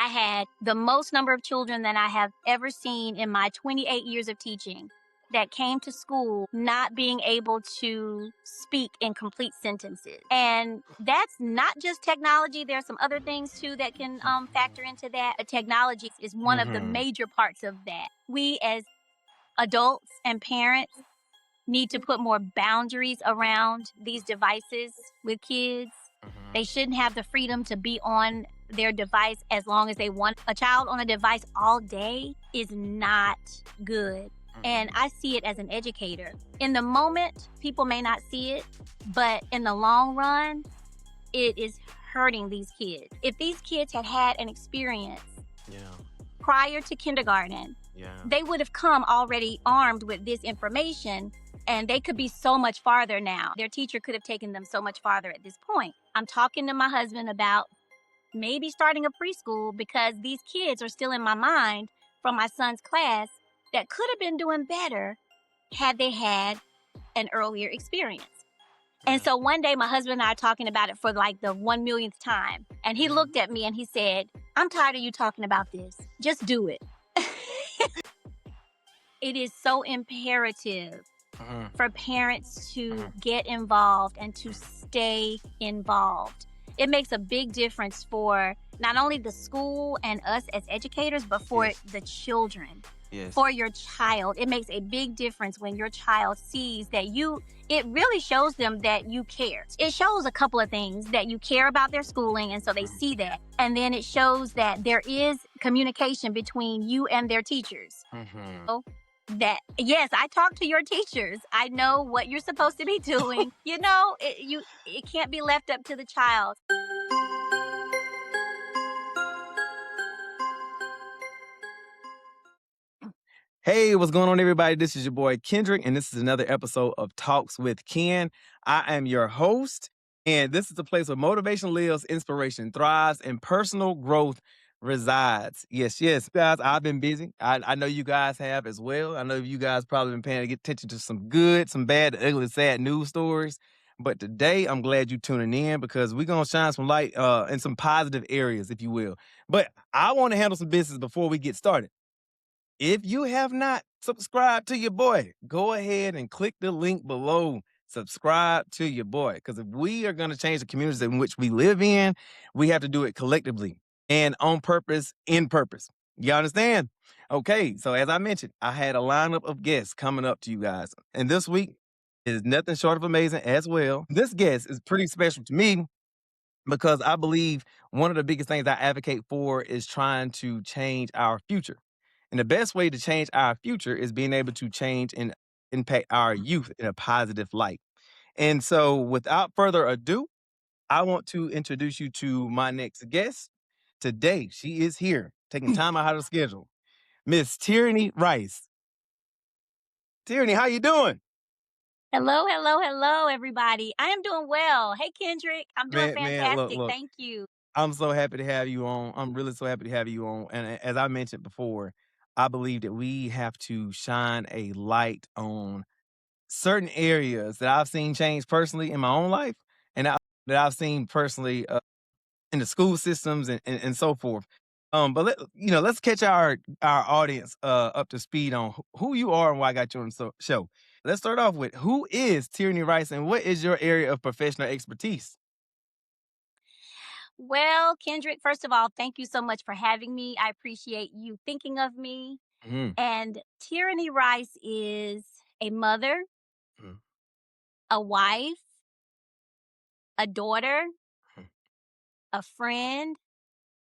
I had the most number of children that I have ever seen in my 28 years of teaching that came to school not being able to speak in complete sentences. And that's not just technology. There are some other things too that can factor into that. Technology is one of the major parts of that. We as adults and parents need to put more boundaries around these devices with kids. They shouldn't have the freedom to be on their device as long as they want. A child on a device all day is not good. And I see it as an educator. In the moment, people may not see it, but in the long run, it is hurting these kids. If these kids had had an experience prior to kindergarten, they would have come already armed with this information, and they could be so much farther now. Their teacher could have taken them so much farther at this point. I'm talking to my husband about maybe starting a preschool because these kids are still in my mind from my son's class that could have been doing better had they had an earlier experience. And so one day my husband and I are talking about it for like the 1 millionth time. And he looked at me and he said, "I'm tired of you talking about this. Just do it." It is so imperative for parents to get involved and to stay involved. It makes a big difference for not only the school and us as educators, but for the children. For your child. It makes a big difference when your child sees that it really shows them that you care. It shows a couple of things, that you care about their schooling, and so they see that. And then it shows that there is communication between you and their teachers. So that, yes, I talk to your teachers. I know what you're supposed to be doing. It can't be left up to the child. Hey, what's going on, everybody? This is your boy Kendrick, and this is another episode of Talks with Ken. I am your host, and this is the place where motivation lives, inspiration thrives, and personal growth resides. Yes, guys, I've been busy. I know you guys have as well. I know you guys probably been paying attention to some good, some bad, ugly, sad news stories. But today, I'm glad you're tuning in because we're going to shine some light in some positive areas, if you will. But I want to handle some business before we get started. If you have not subscribed to your boy, go ahead and click the link below. Subscribe to your boy. Because if we are going to change the communities in which we live in, we have to do it collectively and on purpose, in purpose. You understand? Okay, so as I mentioned, I had a lineup of guests coming up to you guys. And this week is nothing short of amazing as well. This guest is pretty special to me because I believe one of the biggest things I advocate for is trying to change our future. And the best way to change our future is being able to change and impact our youth in a positive light. And so without further ado, I want to introduce you to my next guest. Today, she is here, taking time out of the schedule. Miss Tierney Rice. Tierney, how you doing? Hello, everybody. I am doing well. Hey, Kendrick. I'm doing fantastic. Look. Thank you. I'm so happy to have you on. I'm really so happy to have you on. And as I mentioned before, I believe that we have to shine a light on certain areas that I've seen change personally in my own life and that I've seen personally in the school systems and so forth. But let's catch our audience up to speed on who you are and why I got you on the show. Let's start off with, who is Tierney Rice and what is your area of professional expertise? Well, Kendrick, first of all, thank you so much for having me. I appreciate you thinking of me. And Tierney Rice is a mother, a wife, a daughter, a friend,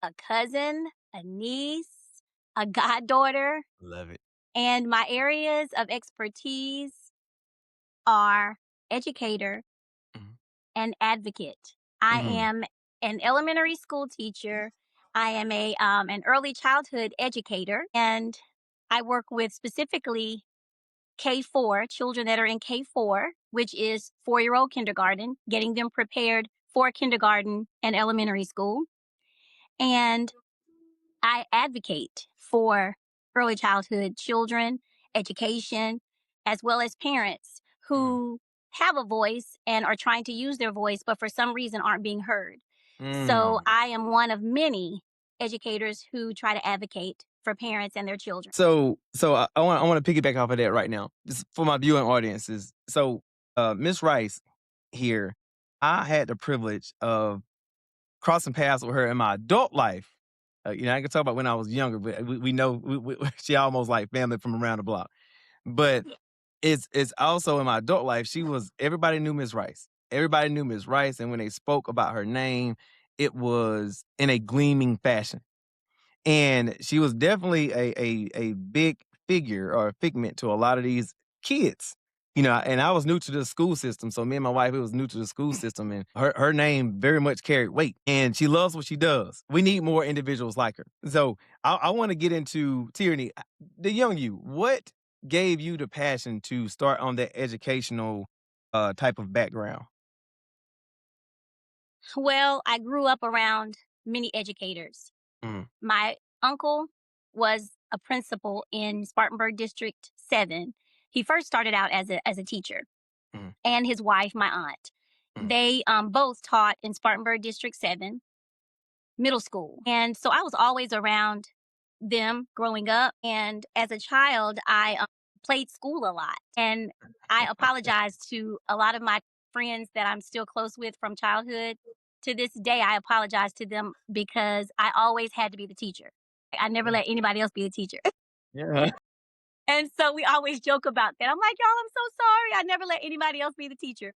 a cousin, a niece, a goddaughter. Love it. And my areas of expertise are educator and advocate. I am an elementary school teacher. I am an early childhood educator, and I work with specifically K4, children that are in K4, which is 4-year-old kindergarten, getting them prepared for kindergarten and elementary school. And I advocate for early childhood children, education, as well as parents who have a voice and are trying to use their voice, but for some reason aren't being heard. So I am one of many educators who try to advocate for parents and their children. So I want to piggyback off of that right now, just for my viewing audiences. So, Miss Rice here, I had the privilege of crossing paths with her in my adult life. I can talk about when I was younger, but we know she almost like family from around the block. But Yeah. it's also in my adult life. She was everybody knew Miss Rice. Everybody knew Miss Rice, and when they spoke about her name, it was in a gleaming fashion. And she was definitely a big figure or a figment to a lot of these kids. And I was new to the school system. So me and my wife, it was new to the school system, and her name very much carried weight. And she loves what she does. We need more individuals like her. So I want to get into Tierney, the young you. What gave you the passion to start on that educational type of background? Well, I grew up around many educators. Mm, My uncle was a principal in Spartanburg District 7. He first started out as a teacher, mm, and his wife, my aunt. mm. They both taught in Spartanburg District 7 middle school. And so I was always around them growing up. And as a child, I played school a lot. And I apologized to a lot of my friends that I'm still close with from childhood. To this day, I apologize to them because I always had to be the teacher. I never Yeah. let anybody else be the teacher. Yeah. And so we always joke about that. I'm like, y'all, I'm so sorry. I never let anybody else be the teacher.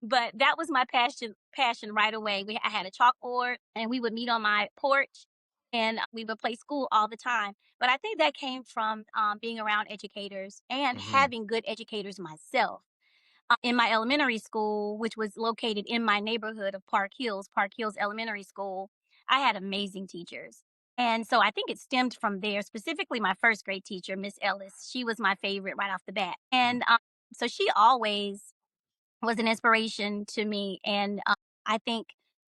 But that was my passion right away. I had a chalkboard and we would meet on my porch and we would play school all the time. But I think that came from being around educators and Hmm. having good educators myself. In my elementary school, which was located in my neighborhood of Park Hills Elementary School, I had amazing teachers. And so I think it stemmed from there, specifically my first grade teacher, Miss Ellis. She was my favorite right off the bat. And so she always was an inspiration to me. And I think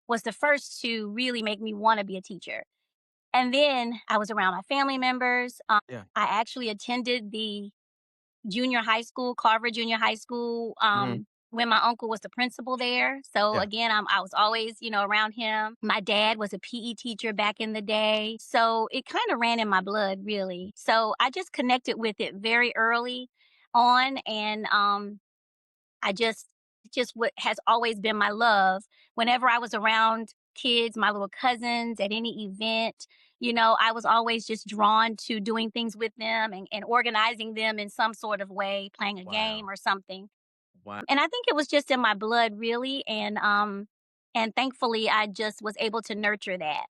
was the first to really make me want to be a teacher. And then I was around my family members. Yeah. I actually attended the junior high school, Carver Junior High School, Hmm. when my uncle was the principal there. So Yeah. again, I was always, around him. My dad was a PE teacher back in the day. So it kind of ran in my blood, really. So I just connected with it very early on. And I just what has always been my love. Whenever I was around kids, my little cousins at any event, I was always just drawn to doing things with them and organizing them in some sort of way, playing a Wow. game or something. Wow. And I think it was just in my blood really and thankfully I just was able to nurture that.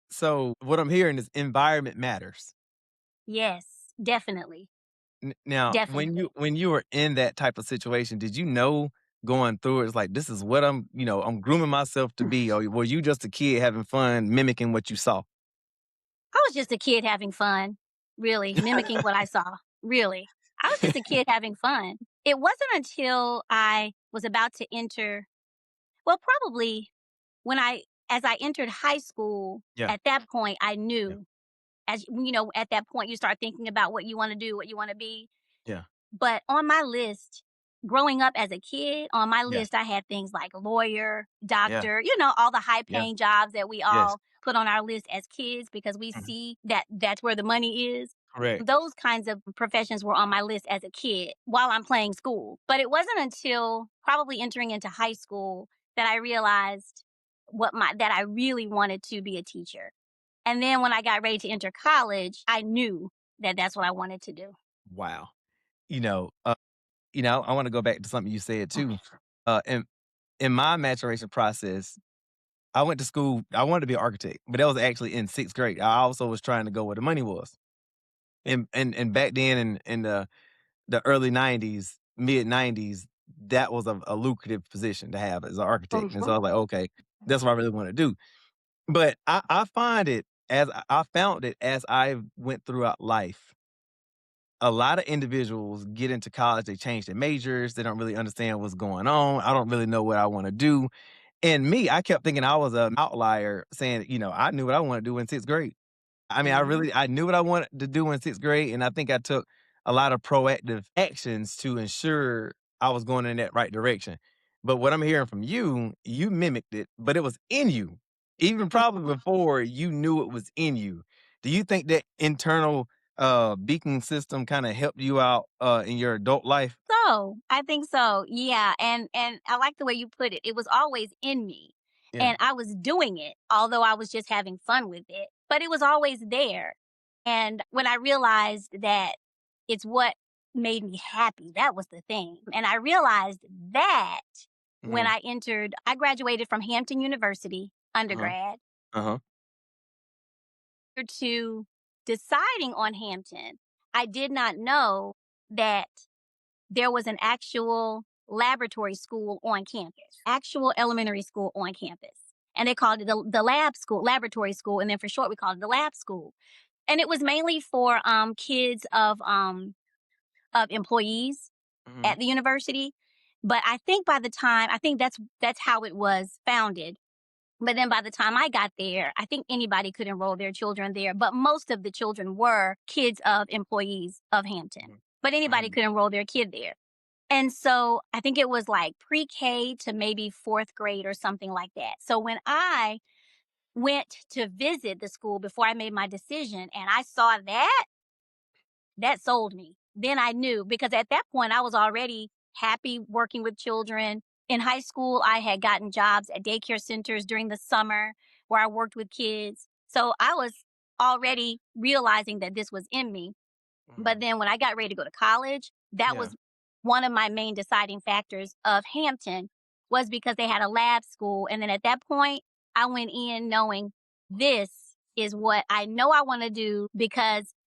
So what I'm hearing is environment matters. Yes, definitely. Now, when you Definitely. when you were in that type of situation, did you know going through it, it's like this is what I'm grooming myself to be, or were you just a kid having fun mimicking what you saw? I was just a kid having fun, really, mimicking what I saw, really. I was just a kid having fun. It wasn't until I was about to enter, well, probably as I entered high school, Yeah, at that point, I yeah, knew, at that point, you start thinking about what you want to do, what you want to be. yeah, But on my list, growing up as a kid, on my yeah, list, I had things like lawyer, yeah, doctor, all the high yeah. paying jobs that we Yes. all put on our list as kids because we Mhm. see that that's where the money is. Correct. Those kinds of professions were on my list as a kid while I'm playing school. But it wasn't until probably entering into high school that I realized that I really wanted to be a teacher. And then when I got ready to enter college, I knew that that's what I wanted to do. Wow. You know, uh, I want to go back to something you said too. In my maturation process, I went to school. I wanted to be an architect, but that was actually in sixth grade. I also was trying to go where the money was. And back then in the early '90s, mid '90s, that was a lucrative position to have as an architect. And so I was like, okay, that's what I really want to do. But I find it as I found it as I went throughout life. A lot of individuals get into college, they change their majors, they don't really understand what's going on. I don't really know what I want to do. And me, I kept thinking I was an outlier, saying, I knew what I wanted to do in sixth grade. I mean, Mhm. I knew what I wanted to do in sixth grade, and I think I took a lot of proactive actions to ensure I was going in that right direction. But what I'm hearing from you, you mimicked it, but it was in you. even probably before you knew it was in you. Do you think that internal beacon system kind of helped you out in your adult life? So, I think so. Yeah, and I like the way you put it. It was always in me. Yeah. And I was doing it, although I was just having fun with it. But it was always there. And when I realized that it's what made me happy, that was the thing. And I realized that when Hmm. I graduated from Hampton University Uh-huh. undergrad Uh-huh. to deciding on Hampton. I did not know that there was an actual laboratory school on campus, actual elementary school on campus. And they called it the lab school, laboratory school. And then for short, we called it the lab school. And it was mainly for kids of employees Hmm. at the university. But I think by the time, I think that's how it was founded. But then by the time I got there, I think anybody could enroll their children there. But most of the children were kids of employees of Hampton. But anybody Hmm. could enroll their kid there. And so I think it was like pre-K to maybe fourth grade or something like that. So when I went to visit the school before I made my decision and I saw that, that sold me. Then I knew because at that point I was already happy working with children. In high school, I had gotten jobs at daycare centers during the summer where I worked with kids. So I was already realizing that this was in me. But Hmm. then when I got ready to go to college, that Yeah. was one of my main deciding factors of Hampton was because they had a lab school. And then at that point, I went in knowing this is what I know I want to do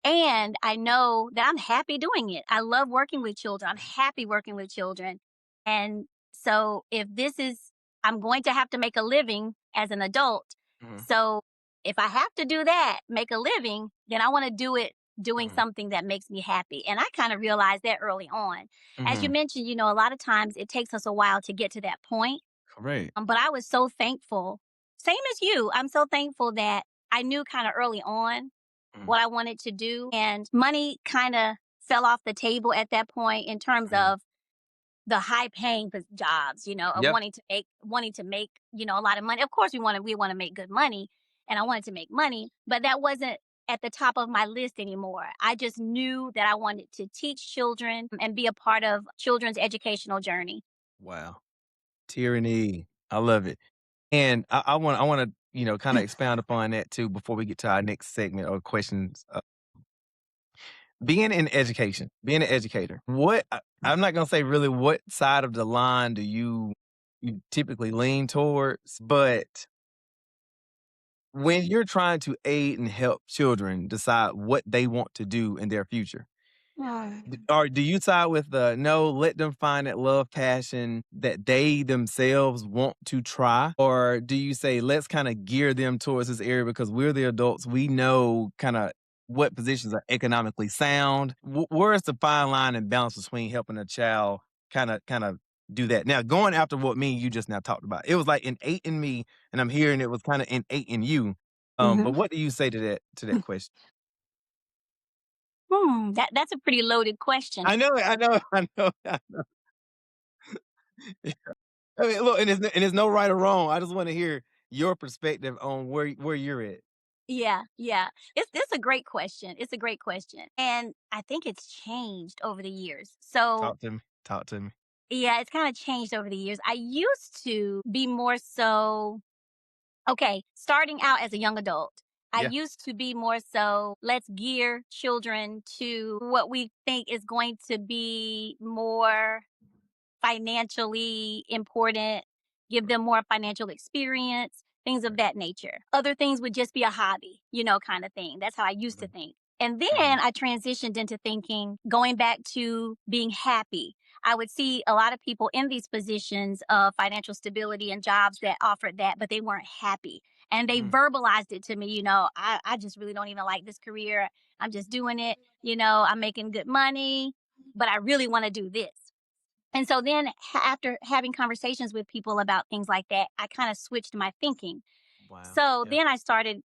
and I know that I'm happy doing it. I love working with children. I'm happy working with children. And so if this is, I'm going to have to make a living as an adult. Hmm. So if I have to do that, make a living, then I want to do it doing Hmm. something that makes me happy. And I kind of realized that early on. As you Hmm. mentioned, a lot of times it takes us a while to get to that point. Correct. But I was so thankful, same as you. I'm so thankful that I knew kind of early on Hmm. what I wanted to do. And money kind of fell off the table at that point in terms Hmm. of the high paying jobs, of Yep. wanting to make, a lot of money. Of course we want to make good money and I wanted to make money, but that wasn't at the top of my list anymore. I just knew that I wanted to teach children and be a part of children's educational journey. Wow. Tyranny. I love it. And I want to, kind of expound upon that too before we get to our next segment or questions. Being in education, being an educator, I'm not gonna say really what side of the line do you typically lean towards, but when you're trying to aid and help children decide what they want to do in their future, or do you side with the no, let them find that love passion that they themselves want to try? Or do you say, let's kind of gear them towards this area because we're the adults, we know kind of what positions are economically sound? Where's the fine line and balance between helping a child kind of do that? Now, going after what me and you just now talked about, it was like innate in me, and I'm hearing it was kind of innate in you. But Hmm. what do you say to that question? That's a pretty loaded question. I know it, I know, I know. I mean, look, and there's no right or wrong. I just want to hear your perspective on where you're at. Yeah, yeah. It's a great question. It's a great question. And I think it's changed over the years. So, Talk to me. Talk to me. yeah, it's kind of changed over the years. I used to be more so okay, starting out as a young adult. I Yeah. used to be more so, let's gear children to what we think is going to be more financially important, give them more financial experience, things of Right. that nature. Other things would just be a hobby, kind of thing. That's how I used to Mhm. think. And Mhm. then I transitioned into thinking, going back to being happy. I would see a lot of people in these positions of financial stability and jobs that offered that, but they weren't happy. And they Mm. verbalized it to me, I just really don't even like this career. I'm just doing it, I'm making good money, but I really want to do this. And so then after having conversations with people about things like that, I kind of switched my thinking. Wow. So Yeah. then I started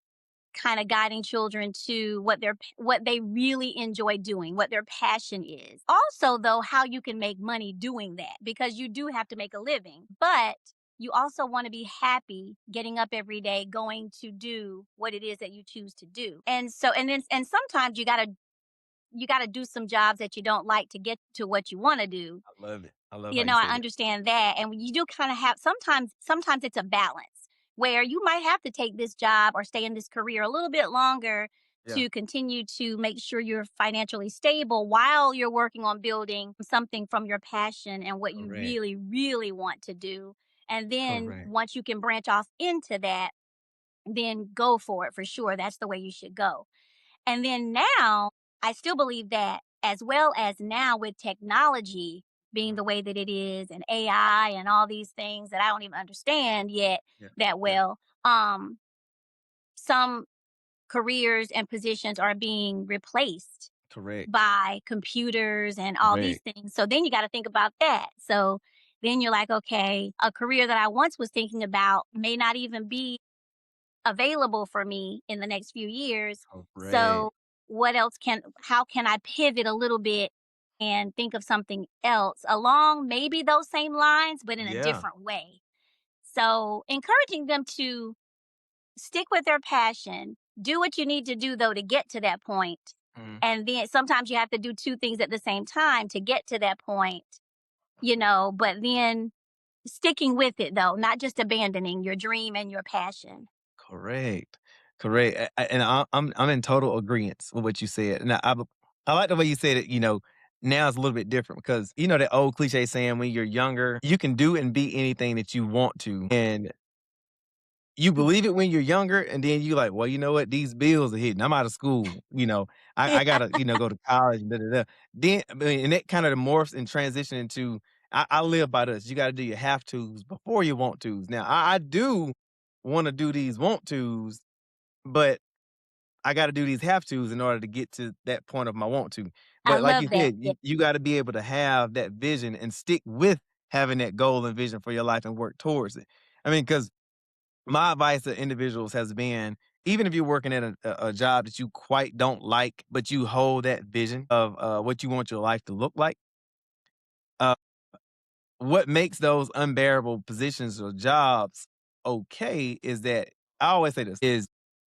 kind of guiding children to what they really enjoy doing, what their passion is. Also though, how you can make money doing that because you do have to make a living. But you also want to be happy getting up every day, going to do what it is that you choose to do. And sometimes you got to do some jobs that you don't like to get to what you want to do. I love it. I love how You you know, I said it. understand that, and you do kind of have sometimes it's a balance where you might have to take this job or stay in this career a little bit longer Yeah. to continue to make sure you're financially stable while you're working on building something from your passion and what you Correct. really really want to do. And then Correct. once you can branch off into that, then go for it for sure. That's the way you should go. And then now, I still believe that as well as now with technology being Mhm. the way that it is and AI and all these things that I don't even understand yet Yeah. that Yeah. well, some careers and positions are being replaced Correct. by computers and all these Correct. things. So then you got to think about that. So then you're like, okay, a career that I once was thinking about may not even be available for me in the next few years. Correct. So how can I pivot a little bit and think of something else along maybe those same lines, but in a Yeah. different way? So encouraging them to stick with their passion, do what you need to do though to get to that point. Mhm. And then sometimes you have to do two things at the same time to get to that point, but then sticking with it though, not just abandoning your dream and your passion. Correct. Correct. And I'm in total agreement with what you said. And I like the way you said it, now it's a little bit different because that old cliche saying when you're younger, you can do and be anything that you want to. And you believe it when you're younger, and then you like, well, you know what? These bills are hitting. I'm out of school. I gotta, go to college. Da, da, da. Then, I mean, and that kind of morphs and transition into I live by this. You got to do your have tos before your want tos. Now, I do want to do these want tos, but I got to do these have tos in order to get to that point of my want to. I But like you love that. said, Yeah. you got to be able to have that vision and stick with having that goal and vision for your life and work towards it. I mean, because my advice to individuals has been, even if you're working at a job that you quite don't like, but you hold that vision of what you want your life to look like, uh, what makes those unbearable positions or jobs okay is that I always say this is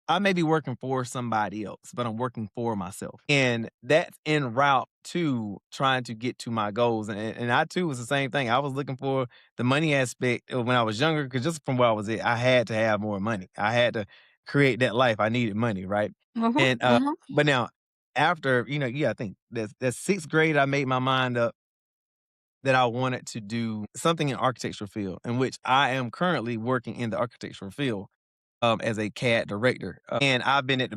I may be working for somebody else, but I'm working for myself. And that's en route to trying to get to my goals. And I too was the same thing. I was looking for the money aspect when I was younger, because just from where I was at, I had to have more money. I had to create that life. I needed money, right? Mhm, And mhm. but now after, I think that's sixth grade, I made my mind up that I wanted to do something in architectural field, in which I am currently working in the architectural field as a CAD director. And I've been at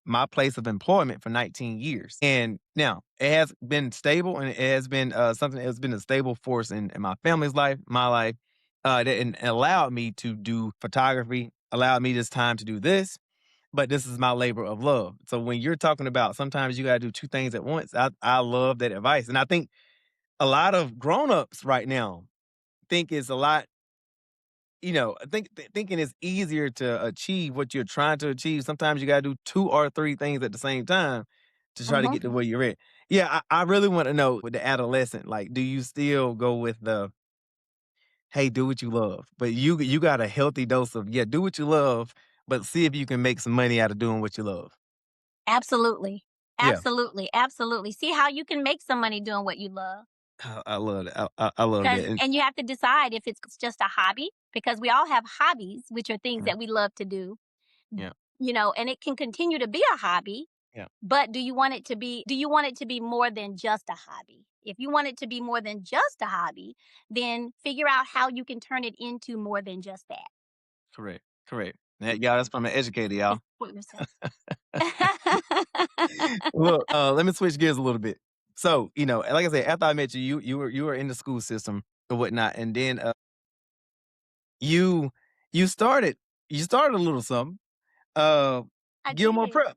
my place of employment for 19 years. And now it has been stable, and it has been something that has been a stable force in my family's life, my life, that and allowed me to do photography, allowed me this time to do this. But this is my labor of love. So when you're talking about sometimes you got to do two things at once, I love that advice. And I think a lot of grown-ups right now think it's a lot, thinking it's easier to achieve what you're trying to achieve. Sometimes you gotta do 2 or 3 things at the same time to try to Mhm. get to where you're at. Yeah, I really wanna know with the adolescent, like, do you still go with the, "Hey, do what you love," but you got a healthy dose of, "Yeah, do what you love, but see if you can make some money out of doing what you love." Absolutely. Yeah, Absolutely, absolutely. See how you can make some money doing what you love. I love that. I love Because that, and and you have to decide if it's just a hobby, because we all have hobbies, which are things yeah, that we love to do, yeah, and it can continue to be a hobby, yeah, but do you want it to be more than just a hobby? If you want it to be more than just a hobby, then figure out how you can turn it into more than just that. correct, correct. Yeah, that's from an educator, Is y'all. what you're saying. Well, let me switch gears a little bit. So, like I said, after I met you, you were in the school system or whatnot, and then you you started you started a little something. Uh, I Gilmore did. Prep.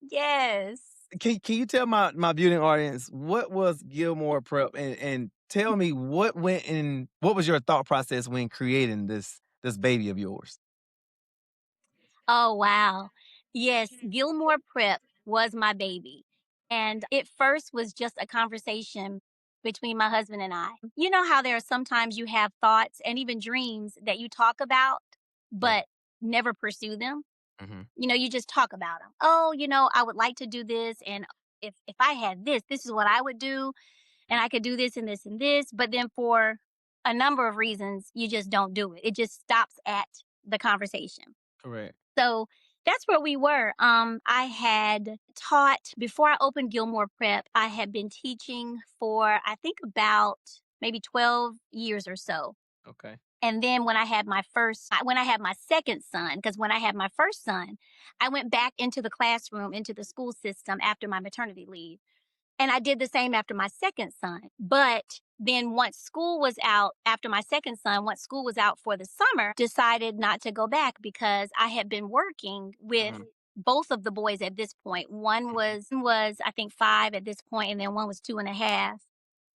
Yes. Can you tell my viewing audience what was Gilmore Prep, and tell me what was your thought process when creating this baby of yours? Oh, wow. Yes, Gilmore Prep was my baby. And it first was just a conversation. between my husband and I. You know how there are sometimes you have thoughts and even dreams that you talk about, Yeah. but never pursue them? Hmm. You just talk about them. Oh, I would like to do this. And if I had this, this is what I would do. And I could do this and this and this. But then for a number of reasons, you just don't do it. It just stops at the conversation. Correct. So that's where we were. I had taught before I opened Gilmore Prep. I had been teaching for I think about maybe 12 years or so. Okay. And then when I had my second son, because when I had my first son, I went back into the classroom, into the school system after my maternity leave. And I did the same after my second son. But then once school was out for the summer, decided not to go back because I had been working with both of the boys at this point. One was I think 5 at this point, and then one was 2.5.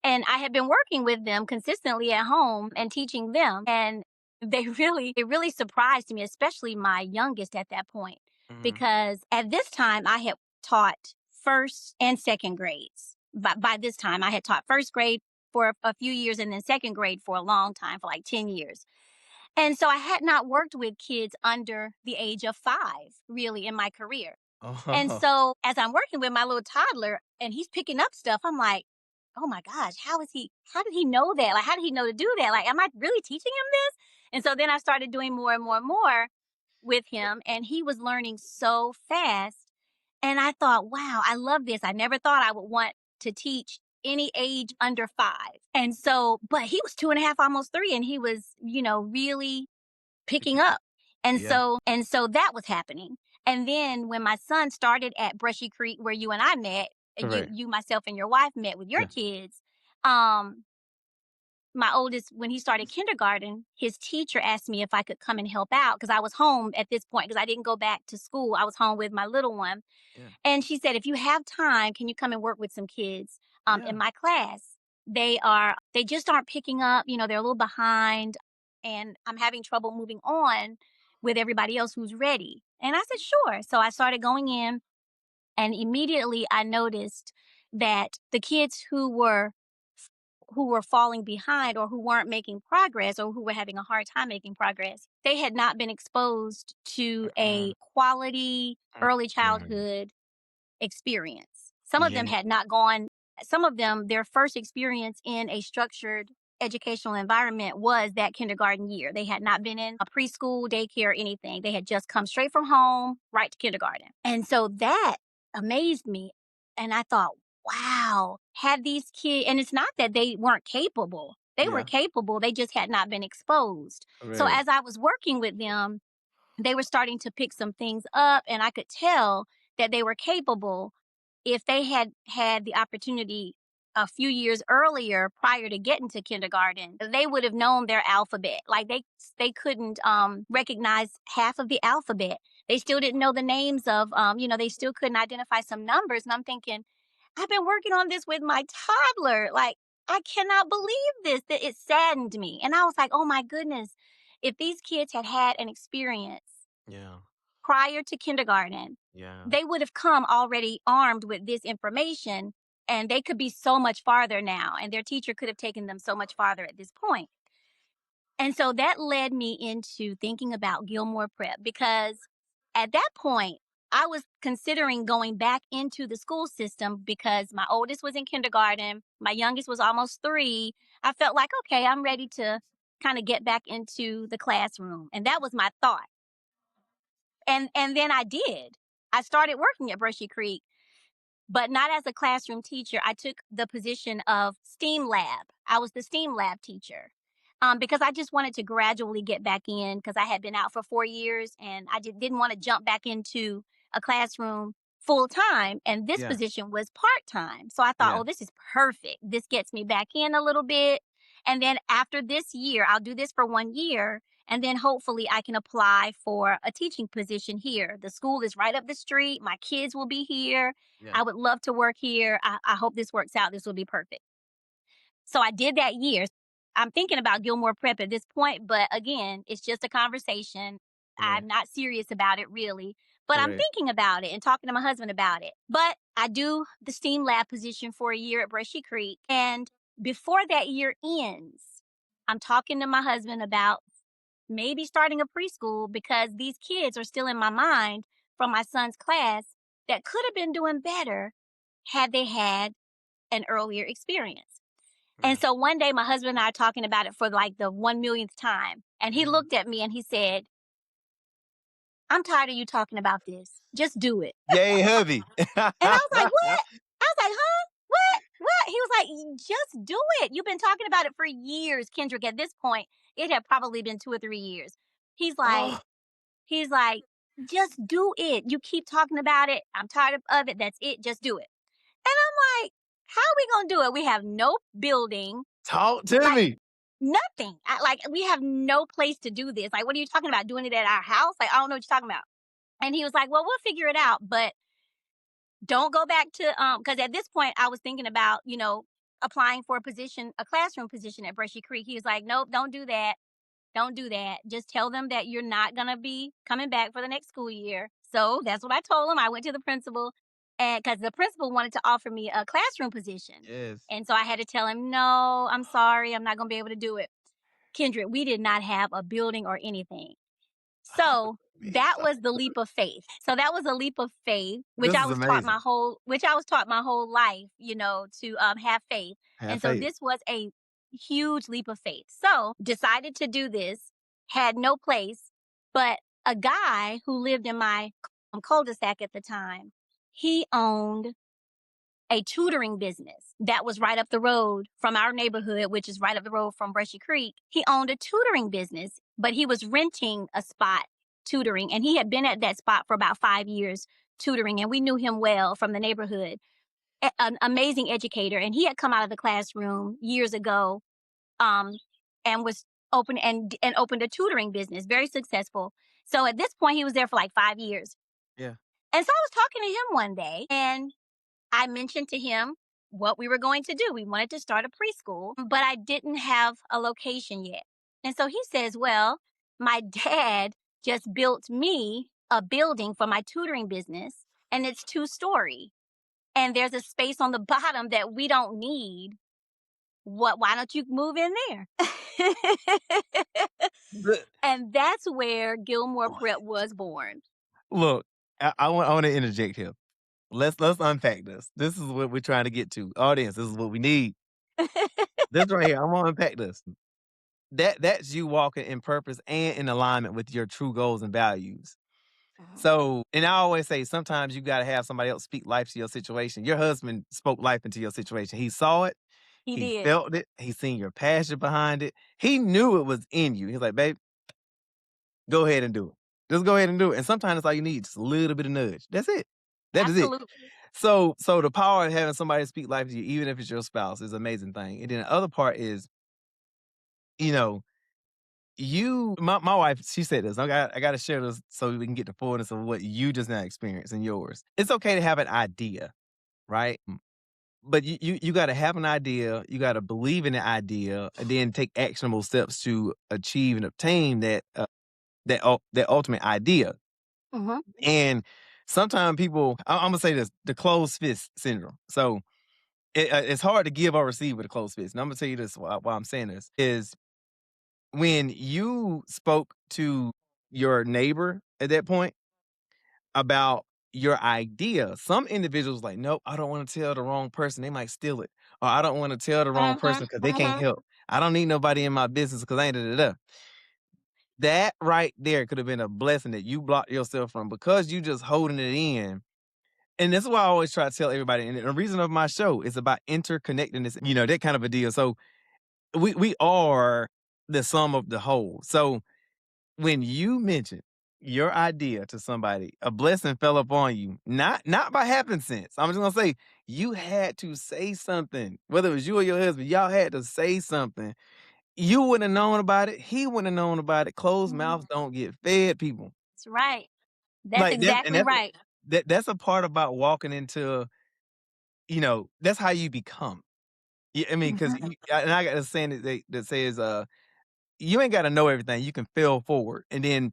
And I had been working with them consistently at home and teaching them. And it really surprised me, especially my youngest at that point, Hmm. because at this time I had taught first and second grades. But by this time I had taught first grade for a few years and then second grade for a long time, for like 10 years. And so I had not worked with kids under the age of 5 really in my career. And Oh. so as I'm working with my little toddler and he's picking up stuff, I'm like, oh my gosh, how did he know that? Like, how did he know to do that? Like, am I really teaching him this? And so then I started doing more and more and more with him, and he was learning so fast. And I thought, wow, I love this. I never thought I would want to teach any age under 5. And so, but he was 2.5, almost 3, and he was, really picking up. Yeah. And so that was happening. And then when my son started at Brushy Creek, where you and I met, Correct. myself, and your wife met with your Yeah. kids, um, my oldest, when he started kindergarten, his teacher asked me if I could come and help out because I was home at this point because I didn't go back to school. I was home with my little one. Yeah. And she said, if you have time, can you come and work with some kids Yeah. in my class? They just aren't picking up, they're a little behind, and I'm having trouble moving on with everybody else who's ready. And I said, sure. So I started going in, and immediately I noticed that the kids who were falling behind or who weren't making progress or who were having a hard time making progress, they had not been exposed to Mm, a quality early mm. childhood experience. Some of them Yeah. had not gone, some of them, their first experience in a structured educational environment was that kindergarten year. They had not been in a preschool, daycare, anything. They had just come straight from home, right to kindergarten. And so that amazed me. And I thought, wow, had these kids, and it's not that they weren't capable. They were Yeah. capable, they just had not been exposed. So Correct. as I was working with them, they were starting to pick some things up, and I could tell that they were capable. If they had had the opportunity a few years earlier prior to getting to kindergarten, they would have known their alphabet. Like they couldn't recognize half of the alphabet. They still didn't know the names of they still couldn't identify some numbers. And I'm thinking, I've been working on this with my toddler. Like, I cannot believe this. That it saddened me. And I was like, oh my goodness, if these kids had had an experience Yeah. prior to kindergarten, Yeah. they would have come already armed with this information, and they could be so much farther now. And their teacher could have taken them so much farther at this point. And so that led me into thinking about Gilmore Prep because at that point, I was considering going back into the school system because my oldest was in kindergarten, my youngest was almost 3. I felt like, okay, I'm ready to kind of get back into the classroom. And that was my thought. And then I did. I started working at Brushy Creek, but not as a classroom teacher. I took the position of STEAM lab. I was the STEAM lab teacher because I just wanted to gradually get back in because I had been out for 4 years and I didn't want to jump back into a classroom full time. And this Yeah. position was part time. So I thought, Yeah. oh, this is perfect. This gets me back in a little bit. And then after this year, I'll do this for 1 year. And then hopefully I can apply for a teaching position here. The school is right up the street. My kids will be here. Yeah. I would love to work here. I hope this works out. This will be perfect. So I did that year. I'm thinking about Gilmore Prep at this point, but again, it's just a conversation. Right. I'm not serious about it really, but I'm Correct. thinking about it and talking to my husband about it. But I do the STEAM lab position for a year at Brushy Creek. And before that year ends, I'm talking to my husband about maybe starting a preschool because these kids are still in my mind from my son's class that could have been doing better had they had an earlier experience. And so one day my husband and I are talking about it for like the 1 millionth time. And he looked at me and he said, I'm tired of you talking about this. Just do it. Yay, hubby. And I was like, what? I was like, huh? What? He was like, just do it. You've been talking about it for years, Kendrick. At this point, it had probably been 2 or 3 years. He's like, Oh, he's like, just do it. You keep talking about it. I'm tired of it. That's it. Just do it. And I'm like, how are we gonna do it? We have no building, talk to like me. nothing. Like we have no place to do this. Like, what are you talking about? Doing it at our house? Like, I don't know what you're talking about. And he was like, well, we'll figure it out, but don't go back to because at this point I was thinking about, applying for a position, a classroom position at Brushy Creek. He was like, nope, don't do that. Don't do that. Just tell them that you're not gonna be coming back for the next school year. So that's what I told him. I went to the principal, and because the principal wanted to offer me a classroom position. Yes. And so I had to tell him, no, I'm sorry, I'm not gonna be able to do it. Kendrick, we did not have a building or anything. So Man, that so was the leap of faith. So that was a leap of faith, this is amazing. which I was taught my whole life, to have faith. Have And so faith. this was a huge leap of faith. So decided to do this, had no place, but a guy who lived in my cul-de-sac at the time, he owned a tutoring business that was right up the road from our neighborhood, which is right up the road from Brushy Creek. He owned a tutoring business, but he was renting a spot tutoring. And he had been at that spot for about 5 years tutoring. And we knew him well from the neighborhood. An amazing educator. And he had come out of the classroom years ago um, and was and opened a tutoring business, very successful. So at this point, he was there for like 5 years. Yeah. And so I was talking to him one day and I mentioned to him what we were going to do. We wanted to start a preschool, but I didn't have a location yet. And so he says, well, my dad just built me a building for my tutoring business, and it's 2-story. And there's a space on the bottom that we don't need. Why don't you move in there? Look, And that's where Gilmore Prep was born. look, I want to interject here. Let's unpack this. This is what we're trying to get to. Audience, this is what we need. This right here, I want to unpack this. That's you walking in purpose and in alignment with your true goals and values. So, and I always say sometimes you got to have somebody else speak life to your situation. Your husband spoke life into your situation. He saw it, He he did. felt it, he seen your passion behind it. He knew it was in you. He's like, babe, go ahead and do it. Just go ahead and do it. And sometimes that's all you need, just a little bit of nudge. That's it. That is it. Absolutely. So the power of having somebody speak life to you, even if it's your spouse, is an amazing thing. And then the other part is, you know, my wife, she said this. I got to share this so we can get the fullness of what you just now experienced in yours. It's okay to have an idea, right? But you got to have an idea. You got to believe in the idea, and then take actionable steps to achieve and obtain that ultimate idea. Mm-hmm. And sometimes people, I'm gonna say this: the closed fist syndrome. So it's hard to give or receive with a closed fist. And I'm gonna tell you this why I'm saying this is when you spoke to your neighbor at that point about your idea, some individuals like, nope, I don't want to tell the wrong person. They might steal it. Or I don't want to tell the wrong person because they can't help. I don't need nobody in my business because I ain't da. That right there could have been a blessing that you blocked yourself from because you just holding it in. And that's why I always try to tell everybody. And the reason of my show is about interconnectedness, that kind of a deal. So we are the sum of the whole. So when you mention your idea to somebody, a blessing fell upon you, not by happenstance. I'm just gonna say you had to say something. Whether it was you or your husband, y'all had to say something. You wouldn't have known about it. He wouldn't have known about it. Closed mouths don't get fed, people. That's right. That's Like that, and exactly right. that's a part about walking into, that's how you become. Yeah, I mean, because Mhm. and I got a saying that says, you ain't got to know everything. You can fail forward, and then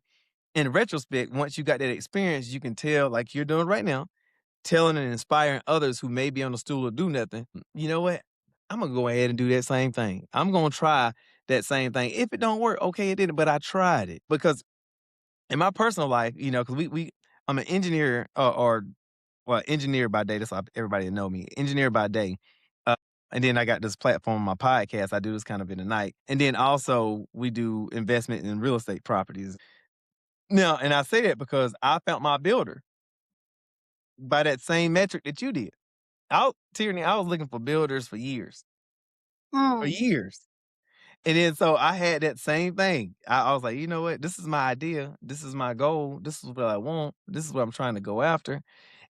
in retrospect, once you got that experience, you can tell, like you're doing right now, telling and inspiring others who may be on the stool or do nothing. You know what? I'm gonna go ahead and do that same thing. I'm gonna try that same thing. If it don't work, okay, it didn't, but I tried it because in my personal life, because I'm an engineer or well, engineer by day. That's why everybody know me. Engineer by day. Uh, and then I got this platform on my podcast. I do this kind of in the night. And then also we do investment in real estate properties. Now, and I say that because I found my builder by that same metric that you did. Tierney, I was looking for builders for years. For Mm, years. And then so I had that same thing. I was like, you know what? This is my idea. This is my goal. This is what I want. This is what I'm trying to go after.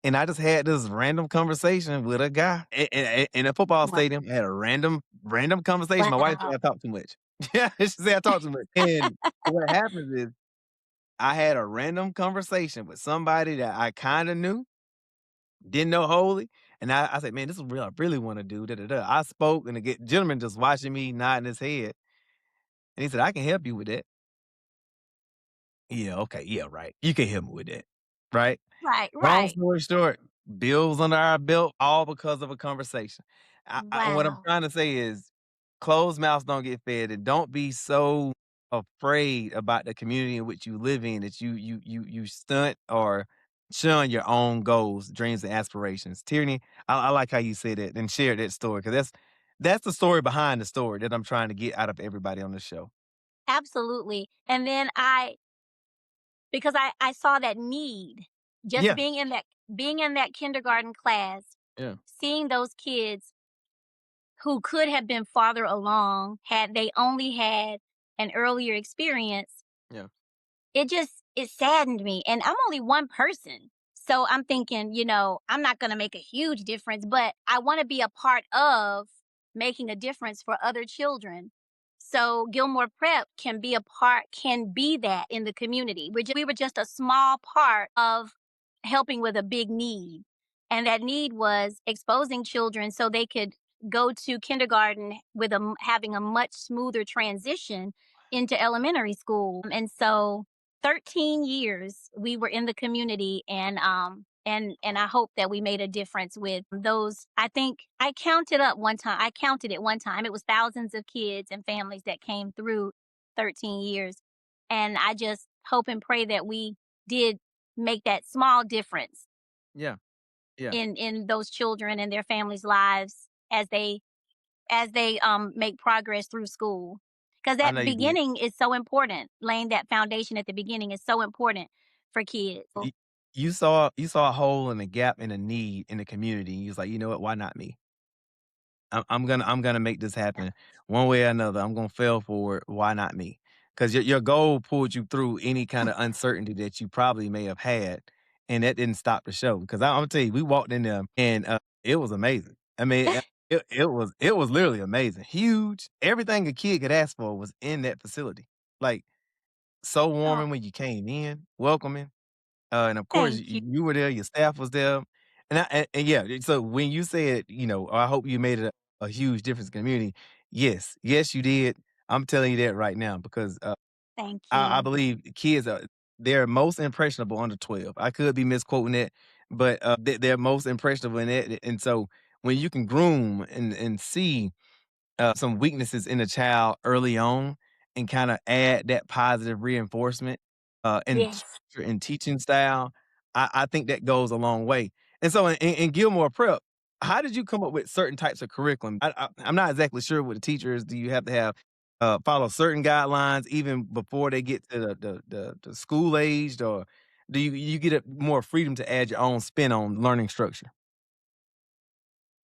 And I just had this random conversation with a guy in a football wow. stadium. I had a random conversation. My wife said Wow. I talk too much. Yeah, she said I talk too much. And what happens is I had a random conversation with somebody that I kind of knew, didn't know wholly. And I said, man, this is what I really want to do. Da, da, da. I spoke, and the gentleman just watching me nodding his head. And he said, I can help you with that. Yeah, okay. Yeah, right. You can help me with that. Right? Right, Long right. story short, bills under our belt, all because of a conversation. What I'm Wow. trying to say is, closed mouths don't get fed, and don't be so afraid about the community in which you live in that you stunt or shun your own goals, dreams, and aspirations. Tierney, I like how you said that and shared that story because that's the story behind the story that I'm trying to get out of everybody on the show. Absolutely. And then because I saw that need, just Yeah, being in that kindergarten class, yeah, seeing those kids who could have been farther along had they only had an earlier experience, yeah, it saddened me. And I'm only one person. So I'm thinking, I'm not going to make a huge difference, but I want to be a part of making a difference for other children. So Gilmore Prep can be that in the community. We were just a small part of helping with a big need. And that need was exposing children so they could go to kindergarten having a much smoother transition into elementary school. And so 13 years we were in the community, and I hope that we made a difference with those. I think I counted it one time. It was thousands of kids and families that came through 13 years. And I just hope and pray that we did make that small difference yeah, yeah. in those children and their families' lives as they make progress through school. Because I know that you did. beginning is so important. Laying that foundation at the beginning is so important for kids. You you saw a hole and a gap and a need in the community, and you was like, "You know what? Why not me? I'm gonna make this happen one way or another. I'm gonna fail forward. Why not me?" Because your goal pulled you through any kind of uncertainty that you probably may have had, and that didn't stop the show. Because Imma tell you, we walked in there and, it was amazing. I mean, it was literally amazing. Huge. Everything a kid could ask for was in that facility. Like, so Oh, warming when you came in, welcoming. And of course, thank you. you were there, your staff was there, and yeah. So when you said, I hope you made a huge difference in the community. Yes, yes, you did. I'm telling you that right now because Thank I you. believe kids they're most impressionable under 12. I could be misquoting that, but they're most impressionable in it. And so when you can groom and see some weaknesses in a child early on and kinda add that positive reinforcement, and Yes. structure and teaching style, I think that goes a long way. And so in Gilmore Prep, how did you come up with certain types of curriculum? I'm not exactly sure with the teachers. Do you have to follow certain guidelines even before they get to the school aged, or do you get more freedom to add your own spin on learning structure?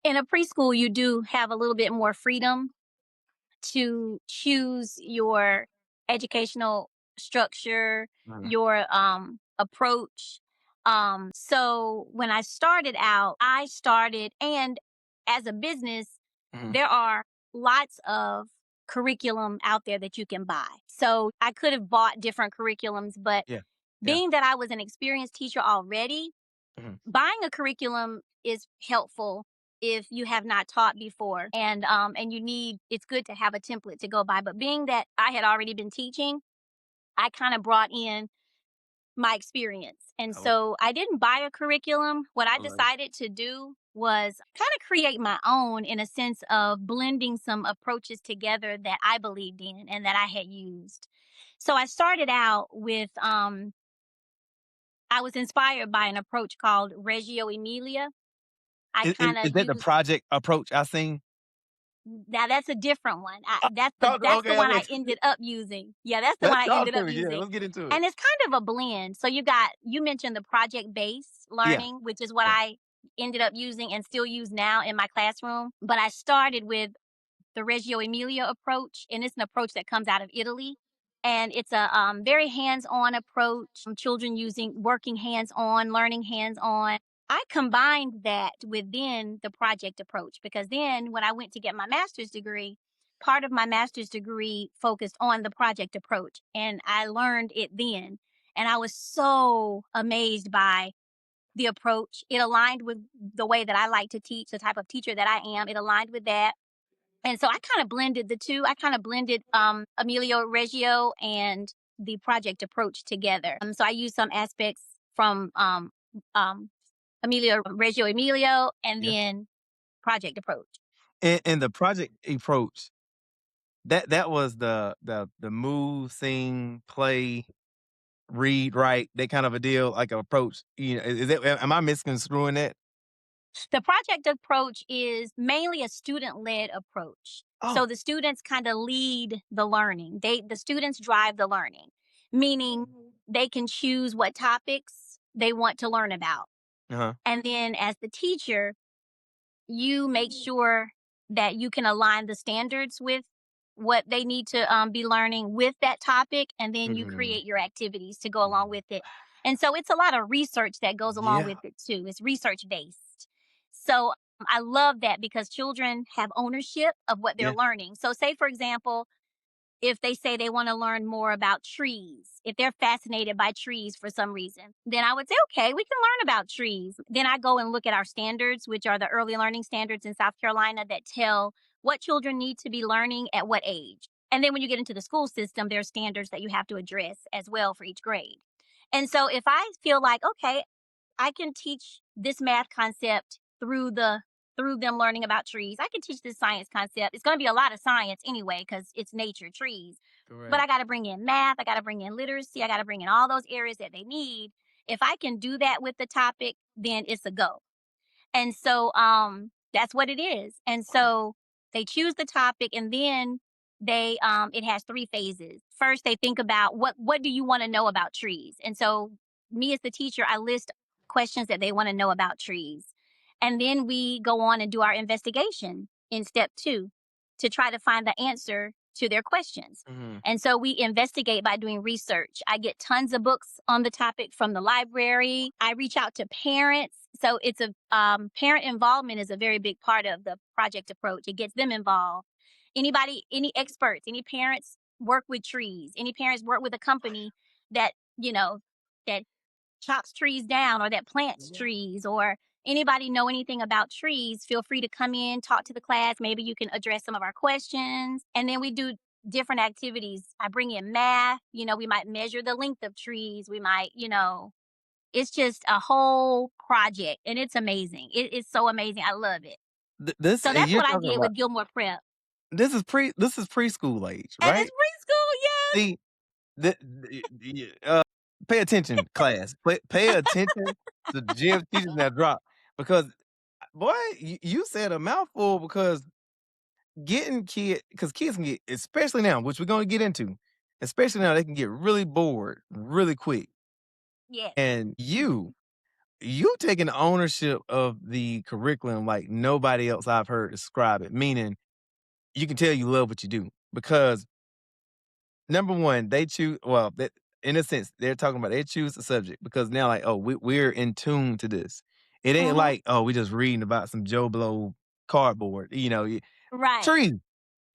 In a preschool, you do have a little bit more freedom to choose your educational structure, Mhm, your approach. So when I started, and as a business, mhm. there are lots of curriculum out there that you can buy. So I could have bought different curriculums, but Yeah, yeah. being that I was an experienced teacher already, Mhm. buying a curriculum is helpful if you have not taught before, and it's good to have a template to go by. But being that I had already been teaching, I kind of brought in my experience. And Oh, so I didn't buy a curriculum. What I I love it. decided to do was kind of create my own in a sense of blending some approaches together that I believed in and that I had used. So I started out with I was inspired by an approach called Reggio Emilia. I kind of Is that the used project approach I seen? now that's a different one. That's the Okay, one okay. I ended up using. Yeah, that's the one Let's I talk ended to up me. Yeah, using. let's get into it. And it's kind of a blend. So you mentioned the project-based Yeah, learning, which is what yeah. I ended up using and still use now in my classroom. But I started with the Reggio Emilia approach, and it's an approach that comes out of Italy. And it's a very hands-on approach. Children working hands-on, learning hands-on. I combined that with then the project approach because then when I went to get my master's degree, part of my master's degree focused on the project approach, and I learned it then. And I was so amazed by the approach. It aligned with the way that I like to teach, the type of teacher that I am. It aligned with that. And so I kind of blended the two. I kind of blended Emilio Reggio and the project approach together. So I used some aspects from um, Emilio, and Yeah. then project approach. And the project approach, that was the move, sing, play, read, write, that kind of a deal, like a approach. You know, is it am I misconstruing that? The project approach is mainly a student-led approach. Oh. So the students kind of lead the learning. The students drive the learning, meaning they can choose what topics they want to learn about. Uh-huh. And then as the teacher, you make sure that you can align the standards with what they need to be learning with that topic, and then you Mhm. create your activities to go along with it. And so it's a lot of research that goes along Yeah. with it too. It's research based. So I love that because children have ownership of what they're Yeah. learning. So, say, for example, if they say they want to learn more about trees, if they're fascinated by trees for some reason, then I would say, okay, we can learn about trees. Then I go and look at our standards, which are the early learning standards in South Carolina that tell what children need to be learning at what age. And then when you get into the school system, there are standards that you have to address as well for each grade. And so if I feel like, okay, I can teach this math concept through them learning about trees. I can teach this science concept. It's going to be a lot of science anyway because it's nature, trees. But I Correct. got to bring in math. I got to bring in literacy. I got to bring in all those areas that they need. If I can do that with the topic, then it's a go. And so that's what it is. And Wow. so they choose the topic and then they it has three phases. First they think about what do you want to know about trees? And so me as the teacher, I list questions that they want to know about trees. And then we go on and do our investigation in step 2 to try to find the answer to their questions. Mhm. And so we investigate by doing research. I get tons of books on the topic from the library. I reach out to parents. So it's a parent involvement is a very big part of the project approach. It gets them involved. Anybody, any experts, any parents work with trees. Any parents work with a company that that chops trees down or that plants Yeah. trees or anybody know anything about trees, feel free to come in, talk to the class. Maybe you can address some of our questions. And then we do different activities. I bring in math. We might measure the length of trees. We might, it's just a whole project and it's amazing. It is so amazing. I love it. This So that's you're what I talking did about, with Gilmore Prep. this is preschool age, And it's right? preschool, yes. See, pay attention, class. Pay attention to Jim's teaching that drop because boy, you said a mouthful because getting because kids can get, especially now, which we're going to get into, especially now, they can get really bored really quick. Yes. And you taking ownership of the curriculum like nobody else I've heard describe it. Meaning, you can tell you love what you do because number one, they choose. Well, that in a sense, they're talking about they choose the subject because now, like, oh, we're in tune to this. It ain't Mm-hmm. like, oh, we just reading about some Joe Blow cardboard, Right. tree.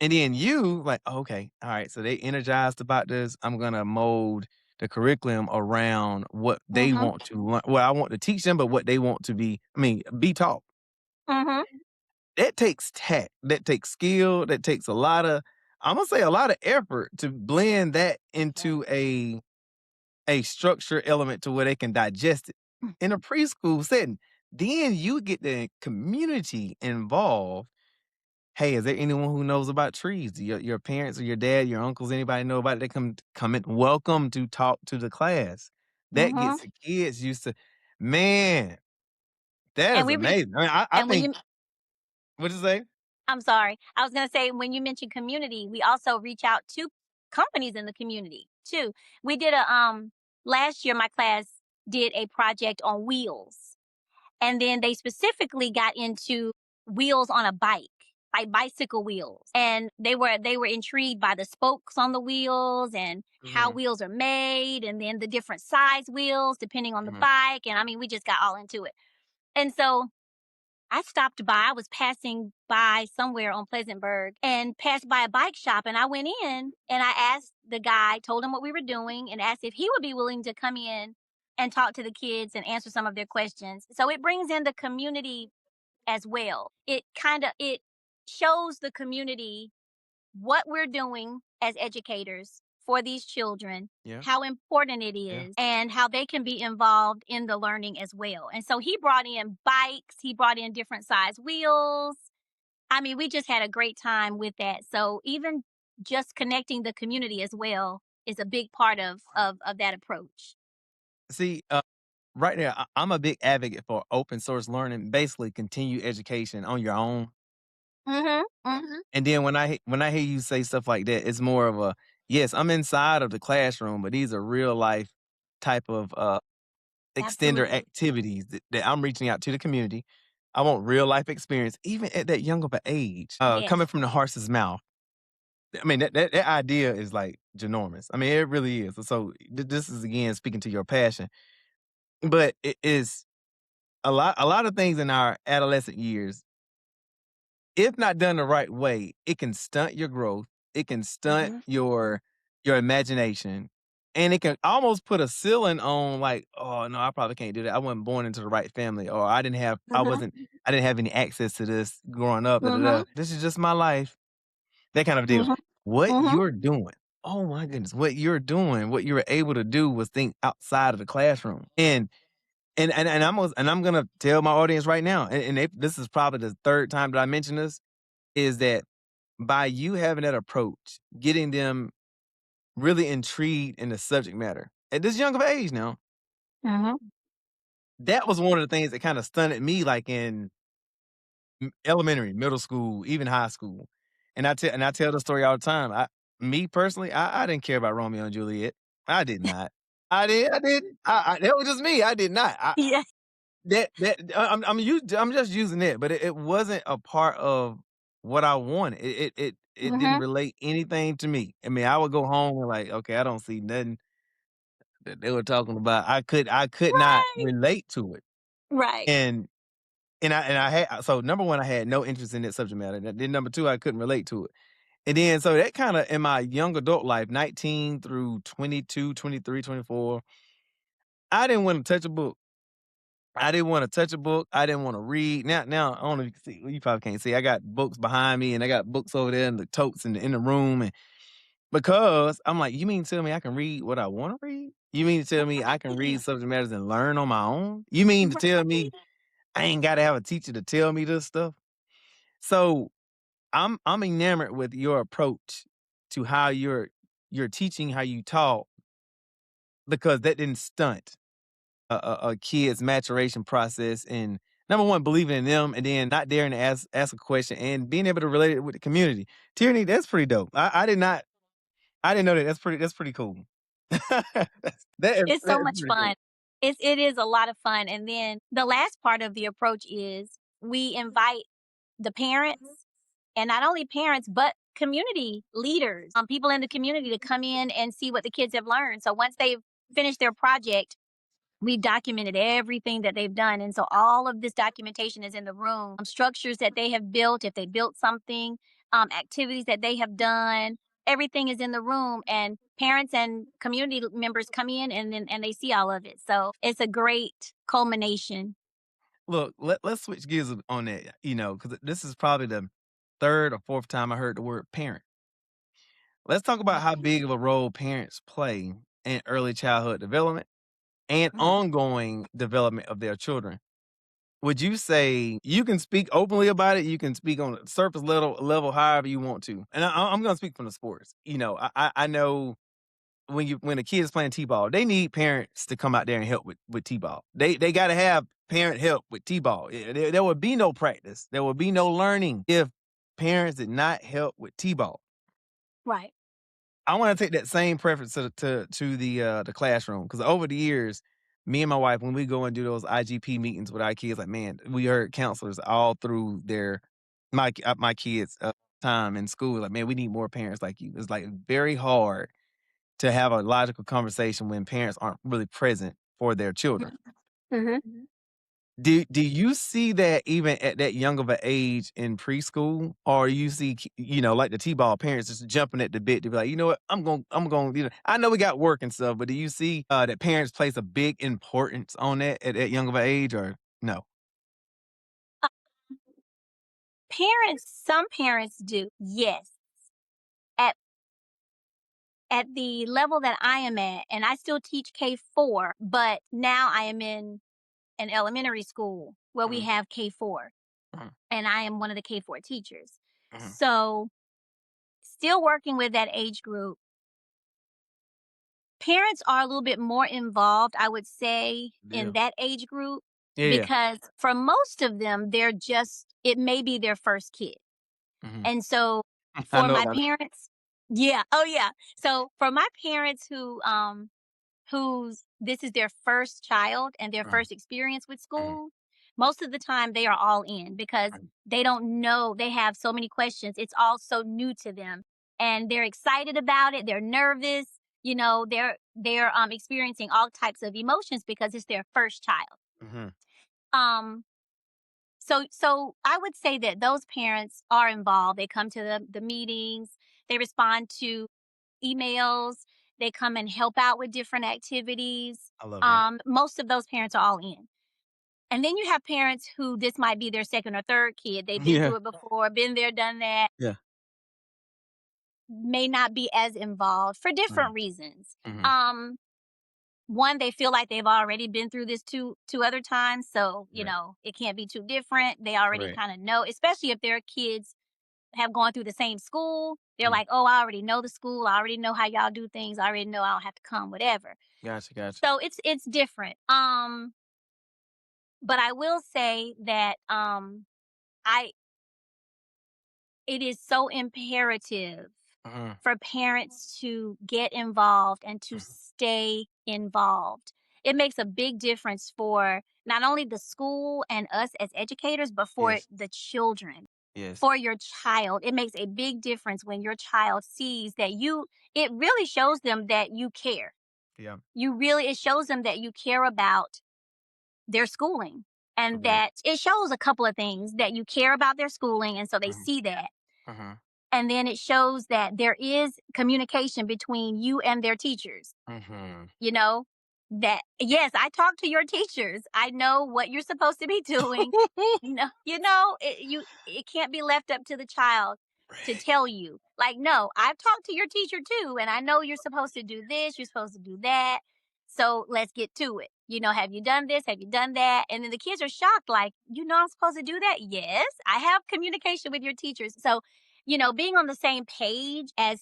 And then you like, "Oh, okay, all right." So they energized about this. I'm gonna mold the curriculum around what they Mm-hmm. want to learn. Well, I want to teach them, but what they want to be. I mean, be taught. Mm-hmm. That takes tact. That takes skill. That takes a lot of. I'm gonna say a lot of effort to blend that into a structure element to where they can digest it in a preschool setting. Then you get the community involved. Hey, is there anyone who knows about trees? Your parents or your dad, your uncles, anybody know about it? They come in. Welcome to talk to the class. That Mhm. gets the kids used to. Man, that And is we re amazing. I mean, I and when think. you What you say? I'm sorry. I was gonna say when you mentioned community, we also reach out to companies in the community too. We did a last year my class did a project on wheels. And then they specifically got into wheels on a bike, like bicycle wheels. And they were intrigued by the spokes on the wheels and how Mhm, wheels are made and then the different size wheels depending on the mhm. bike. And I mean, we just got all into it. And so I stopped by. I was passing by somewhere on Pleasantburg and passed by a bike shop. And I went in and I asked the guy, told him what we were doing, and asked if he would be willing to come in and talk to the kids and answer some of their questions. So it brings in the community as well. It shows the community what we're doing as educators for these children, Yeah, how important it yeah. is, and how they can be involved in the learning as well. And so he brought in bikes, he brought in different size wheels. I mean, we just had a great time with that. So even just connecting the community as well is a big part of that approach. See, right there, I'm a big advocate for open source learning, basically continue education on your own. Mhm. Mhm. And then when I hear you say stuff like that, it's more of a yes, I'm inside of the classroom, but these are real life type of extender Absolutely. activities that I'm reaching out to the community. I want real life experience, even at that young of an age, Yes. coming from the horse's mouth. I mean, that idea is like ginormous. I mean, it really is. So this is again speaking to your passion, but it is a lot of things in our adolescent years, if not done the right way, it can stunt your growth. It can stunt Mhm. your imagination. And it can almost put a ceiling on like, oh no, I probably can't do that. I wasn't born into the right family, or Mhm. I didn't have any access to this growing up. Da, da, da. Mhm. This is just my life. That kind of deal. Mhm. What Mhm. you're doing. Oh my goodness. What you're doing, what you were able to do was think outside of the classroom. And I'm gonna tell my audience right now, and if this is probably the third time that I mention this, is that by you having that approach, getting them really intrigued in the subject matter at this young of age now, Mhm. that was one of the things that kind of stunted me, like in elementary, middle school, even high school. And I tell the story all the time. Me personally, I didn't care about Romeo and Juliet. I did not. I didn't. That was just me. I did not. Yeah. I'm just using it, but it wasn't a part of what I wanted. It didn't Mhm. relate anything to me. I mean, I would go home and like, okay, I don't see nothing that they were talking about. I could not Right. relate to it. Right. And and I had so number one, I had no interest in that subject matter. And then number two, I couldn't relate to it. And then so that kind of in my young adult life, 19 through 22, 23, 24, I didn't want to touch a book. I didn't wanna touch a book, I didn't wanna read. Now, I don't know if you can see well, you probably can't see, I got books behind me, and I got books over there in the totes in the room, and because I'm like, "You mean to tell me I can read what I wanna read? You mean to tell me I can read Right. subject matters and learn on my own? You mean to tell me Right. I ain't gotta have a teacher to tell me this stuff?" So, I'm enamored with your approach to how you're teaching, how you taught, because that didn't stunt a kid's maturation process and number one, believing in them, and then not daring to ask a question and being able to relate it with the community. Tierney, that's pretty dope. I didn't know that. That's pretty cool. It's so That is much pretty fun. cool. It is a lot of fun, and then the last part of the approach is we invite the parents, and not only parents, but community leaders, people in the community to come in and see what the kids have learned. So once they've finished their project, we've documented everything that they've done. And so all of this documentation is in the room. Structures that they have built, if they built something, activities that they have done, everything is in the room. And parents and community members come in and they see all of it. So it's a great culmination. Look, let's switch gears on that, because this is probably the third or fourth time I heard the word parent. Let's talk about how Okay. big of a role parents play and early childhood development and ongoing development of their children. Would you say you can speak openly about it? You can speak on a surface level however you want to. And I'm going to speak from the sports. I know when a kid is playing t-ball, they need parents to come out there and help with t-ball. They got to have parent help with t-ball. There would be no practice. There would be no learning if parents did not help with t-ball. Right. I want to take that same preference to the classroom, because over the years, me and my wife, when we go and do those IGP meetings with our kids, like, man, we heard counselors all through my kids' time in school, like, man, we need more parents like you. It's like very hard to have a logical conversation when parents aren't really present for their children. Mm-hmm. Do you see that even at that young of an age in preschool, or you see, like the t-ball parents just jumping at the bit to be like, you know what, I'm going. I know we got work and stuff, but do you see that parents place a big importance on that at that young of an age, or no? Some parents do, yes. At at the level that I am at, and I still teach K4, but now I am in an elementary school where we Mhm, have K4, mhm, and I am one of the K4 teachers. mhm. So, still working with that age group, parents are a little bit more involved, I would say, Yeah, in that age group yeah, because for most of them, it may be their first kid. mhm. And so I for know my about that. parents, yeah, oh yeah. So for my parents whose this is their first child and their Mhm, first experience with mhm, school, most of the time they are all in because mhm, they don't know, they have so many questions. It's all so new to them and they're excited about it, they're nervous, they're experiencing all types of emotions because it's their first child. mhm. Um so I would say that those parents are involved. They come to the meetings, they respond to emails, they come and help out with different activities. I love that. Most of those parents are all in. And then you have parents who this might be their second or third kid. They've been Yeah, through it before, been there, done that, yeah. may not be as involved for Mhm, different reasons. mhm. Um, One, they feel like they've already been through this two other times, so Right, it can't be too different. They already correct. kind of know, especially if their kids have gone through the same school. They're Mm, like, "Oh, I already know the school. I already know how y'all do things. I already know I don't have to come, whatever." gotcha, gotcha. So it's different. But I will say that I it is so imperative Mhm, for parents to get involved and to mhm. stay involved. It makes a big difference for not only the school and us as educators, but for Yes, the children, yes. for your child. It makes a big difference when your child sees that it really shows them that you care. Yeah, It shows them that you care about their schooling and correct. that it shows a couple of things that you care about their schooling. And so they Mhm, see that. mhm, And then it shows that there is communication between you and their teachers, mhm. you know, that yes, I talk to your teachers. I know what you're supposed to be doing. No, it can't be left up to the child to Right. tell you. Like, no, I've talked to your teacher too, and I know you're supposed to do this, you're supposed to do that. So let's get to it. Have you done this? Have you done that? And then the kids are shocked, like, I'm supposed to do that? Yes, I have communication with your teachers. So, being on the same page as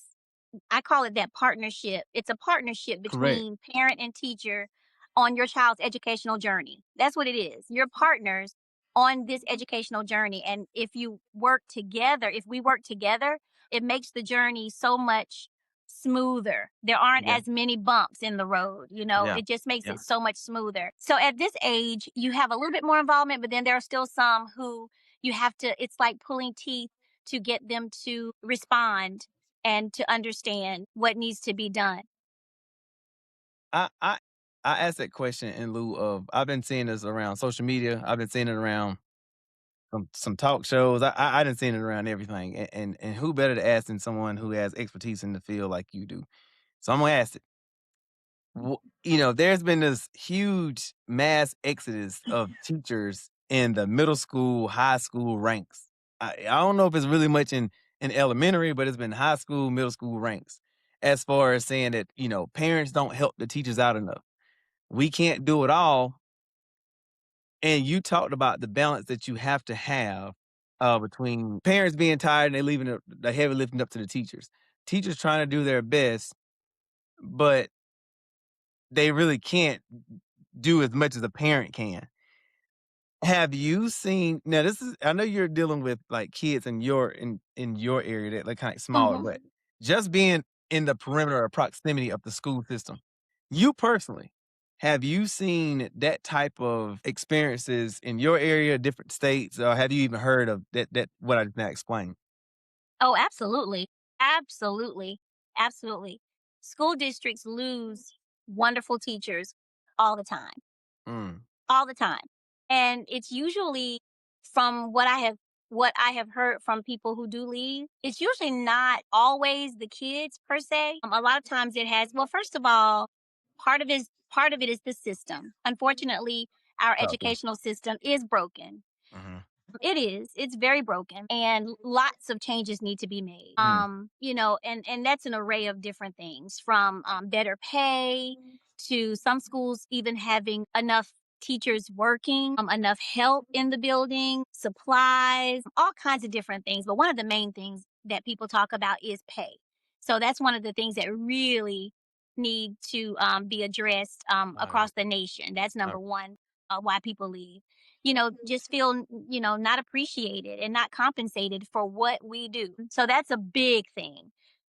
I call it that partnership. It's a partnership Correct. between parent and teacher on your child's educational journey. That's what it is. You're partners on this educational journey. And if we work together, it makes the journey so much smoother. There aren't Yeah, as many bumps in the road. yeah, It just makes yeah. it so much smoother. So at this age, you have a little bit more involvement, but then there are still some who it's like pulling teeth to get them to respond and to understand what needs to be done. I I I asked that question in lieu of I've been seeing this around social media. I've been seeing it around some talk shows. I done seen it around everything, and who better to ask than someone who has expertise in the field like you do? So I'm gonna ask it. There's been this huge mass exodus of teachers in the middle school, high school ranks. I don't know if it's really much in elementary, but it's been high school, middle school ranks. as far as saying that, parents don't help the teachers out enough. We can't do it all. And you talked about the balance that you have to have between parents being tired and they leaving the heavy lifting up to the teachers. Teachers trying to do their best, but they really can't do as much as a parent can. Have you seen now this is I know you're dealing with like kids in your area that like kind of smaller, Mhm. but just being in the perimeter or proximity of the school system, you personally, have you seen that type of experiences in your area, different states, or have you even heard of that what I just now explained? Oh, absolutely. Absolutely. Absolutely. School districts lose wonderful teachers all the time. Mm, All the time. And it's usually from what I have heard from people who do leave, it's usually not always the kids per se. A lot of times it has well, first of all, part of it is the system. Unfortunately, our okay. educational system is broken. Mhm. It is. It's very broken and lots of changes need to be made. Mm, And that's an array of different things from better pay to some schools even having enough teachers working, enough help in the building, supplies, all kinds of different things. But one of the main things that people talk about is pay. So that's one of the things that really need to be addressed I agree. across the nation. That's I number one, why people leave, just feel, not appreciated and not compensated for what we do. So that's a big thing.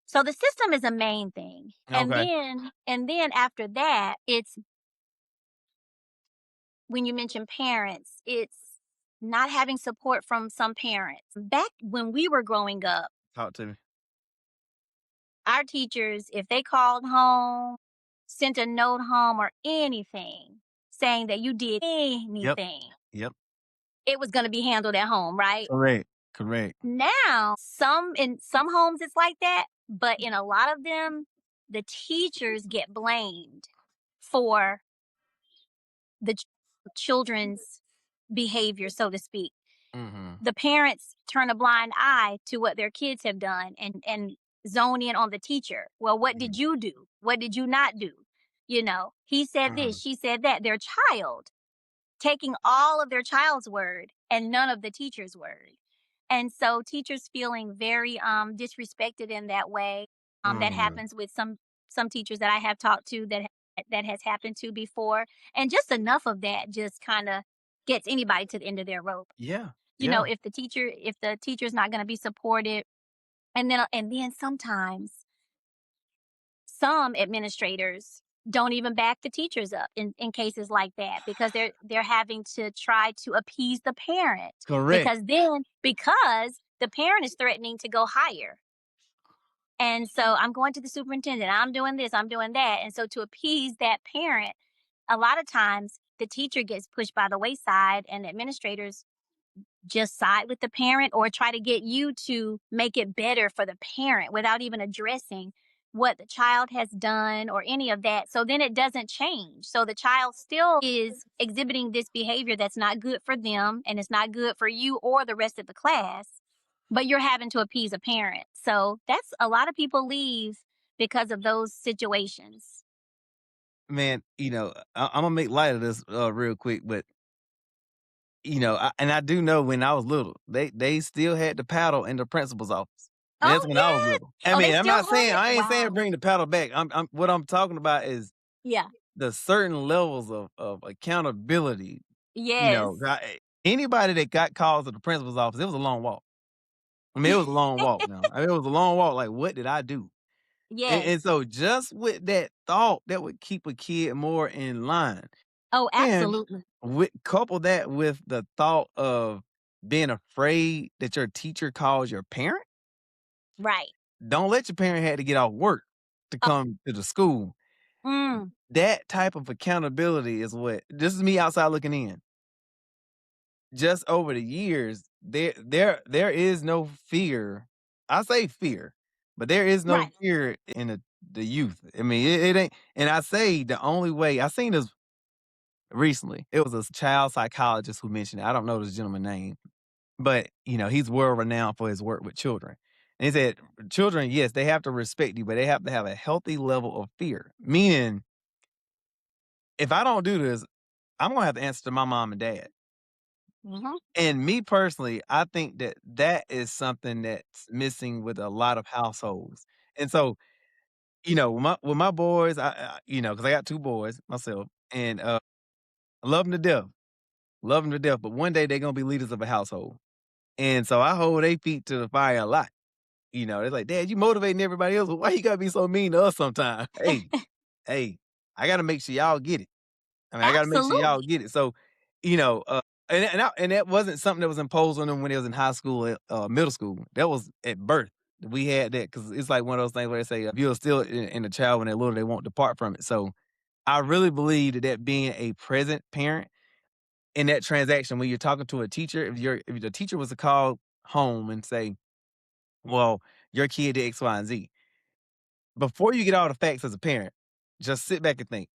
So the system is a main thing. Okay. And then after that, it's when you mention parents, it's not having support from some parents. Back when we were growing up, Talk to me. our teachers, if they called home, sent a note home or anything saying that you did Yep. anything, Yep. it was going to be handled at home, right? Correct. Correct. Now, in some homes it's like that, but in a lot of them, the teachers get blamed for the children's behavior, so to speak. Mhm. The parents turn a blind eye to what their kids have done and zone in on the teacher. Well, what did Mhm. you do? What did you not do? He said this, Mhm. she said that. Their child taking all of their child's word and none of the teacher's word. And so teachers feeling very disrespected in that way. That Mhm. happens with some teachers that I have talked to that has happened to before. And just enough of that just kind of gets anybody to the end of their rope. Yeah. Yeah. If the teacher's not going to be supported, and then sometimes some administrators don't even back the teachers up in cases like that because they're having to try to appease the parent Correct. because the parent is threatening to go higher. And so I'm going to the superintendent, I'm doing this, I'm doing that. And so to appease that parent, a lot of times the teacher gets pushed by the wayside and administrators just side with the parent or try to get you to make it better for the parent without even addressing what the child has done or any of that. So then it doesn't change. So the child still is exhibiting this behavior that's not good for them and it's not good for you or the rest of the class, but you're having to appease a parent. So that's a lot of people leave because of those situations. Man, I'm gonna make light of this real quick, but and I do know when I was little, they still had the paddle in the principal's office. That's Oh, when I was yeah. little. Oh, they still have it? I ain't saying Wow. bring the paddle back. I'm what I'm talking about is Yeah. the certain levels of accountability. Yes. Anybody that got calls to the principal's office, it was a long walk. I mean, it was a long walk. Now, I mean, it was a long walk. Like, what did I do? And Yes. so, just with that thought, that would keep a kid more in line. Oh, And absolutely. couple that with the thought of being afraid that your teacher calls your parent. Right. Don't let your parent have to get off work to Oh, come to the school. mm, That type of accountability is what this is me outside looking in. Just over the years, there is no fear. I say fear, but there is no right. fear in the youth. I mean, it ain't. And I say the only way I seen this recently. It was a child psychologist who mentioned it. I don't know this gentleman's name, but he's world renowned for his work with children. And he said, children, yes, they have to respect you, but they have to have a healthy level of fear. Meaning, if I don't do this, I'm gonna have to answer to my mom and dad. Mhm. And me personally, I think that that is something that's missing with a lot of households. And so, with my boys, because I got 2 boys myself, and, I love them to death, love them to death, but one day they're gonna be leaders of a household. And so I hold their feet to the fire a lot. They're like, "Dad, you motivating everybody else, but why you gotta be so mean to us sometimes?" Hey, I gotta make sure y'all get it. I mean, I gotta make sure y'all Absolutely. get it. So, you know, uh, and that wasn't something that was imposed on them when they was in high school, middle school. That was at birth. We had that because it's like one of those things where they say, if you're still in a child when they're little, they won't depart from it. So, I really believe that being a present parent in that transaction when you're talking to a teacher, if the teacher was to call home and say, "Well, your kid did X, Y, and Z," before you get all the facts as a parent, just sit back and think,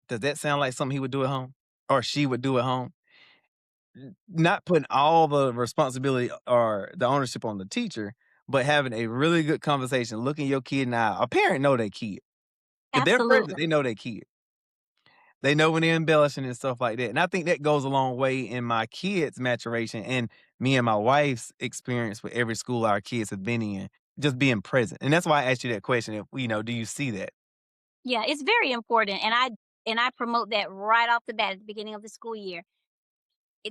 does that sound like something he would do at home or she would do at home? Not putting all the responsibility or the ownership on the teacher, but having a really good conversation, looking your kid in the eye. A parent know their kid. If they're present, they Absolutely. know their kid. They know when they're embellishing and stuff like that. And I think that goes a long way in my kids' maturation and me and my wife's experience with every school our kids have been in, just being present. And that's why I asked you that question. If do you see that? Yeah, it's very important, and I promote that right off the bat at the beginning of the school year.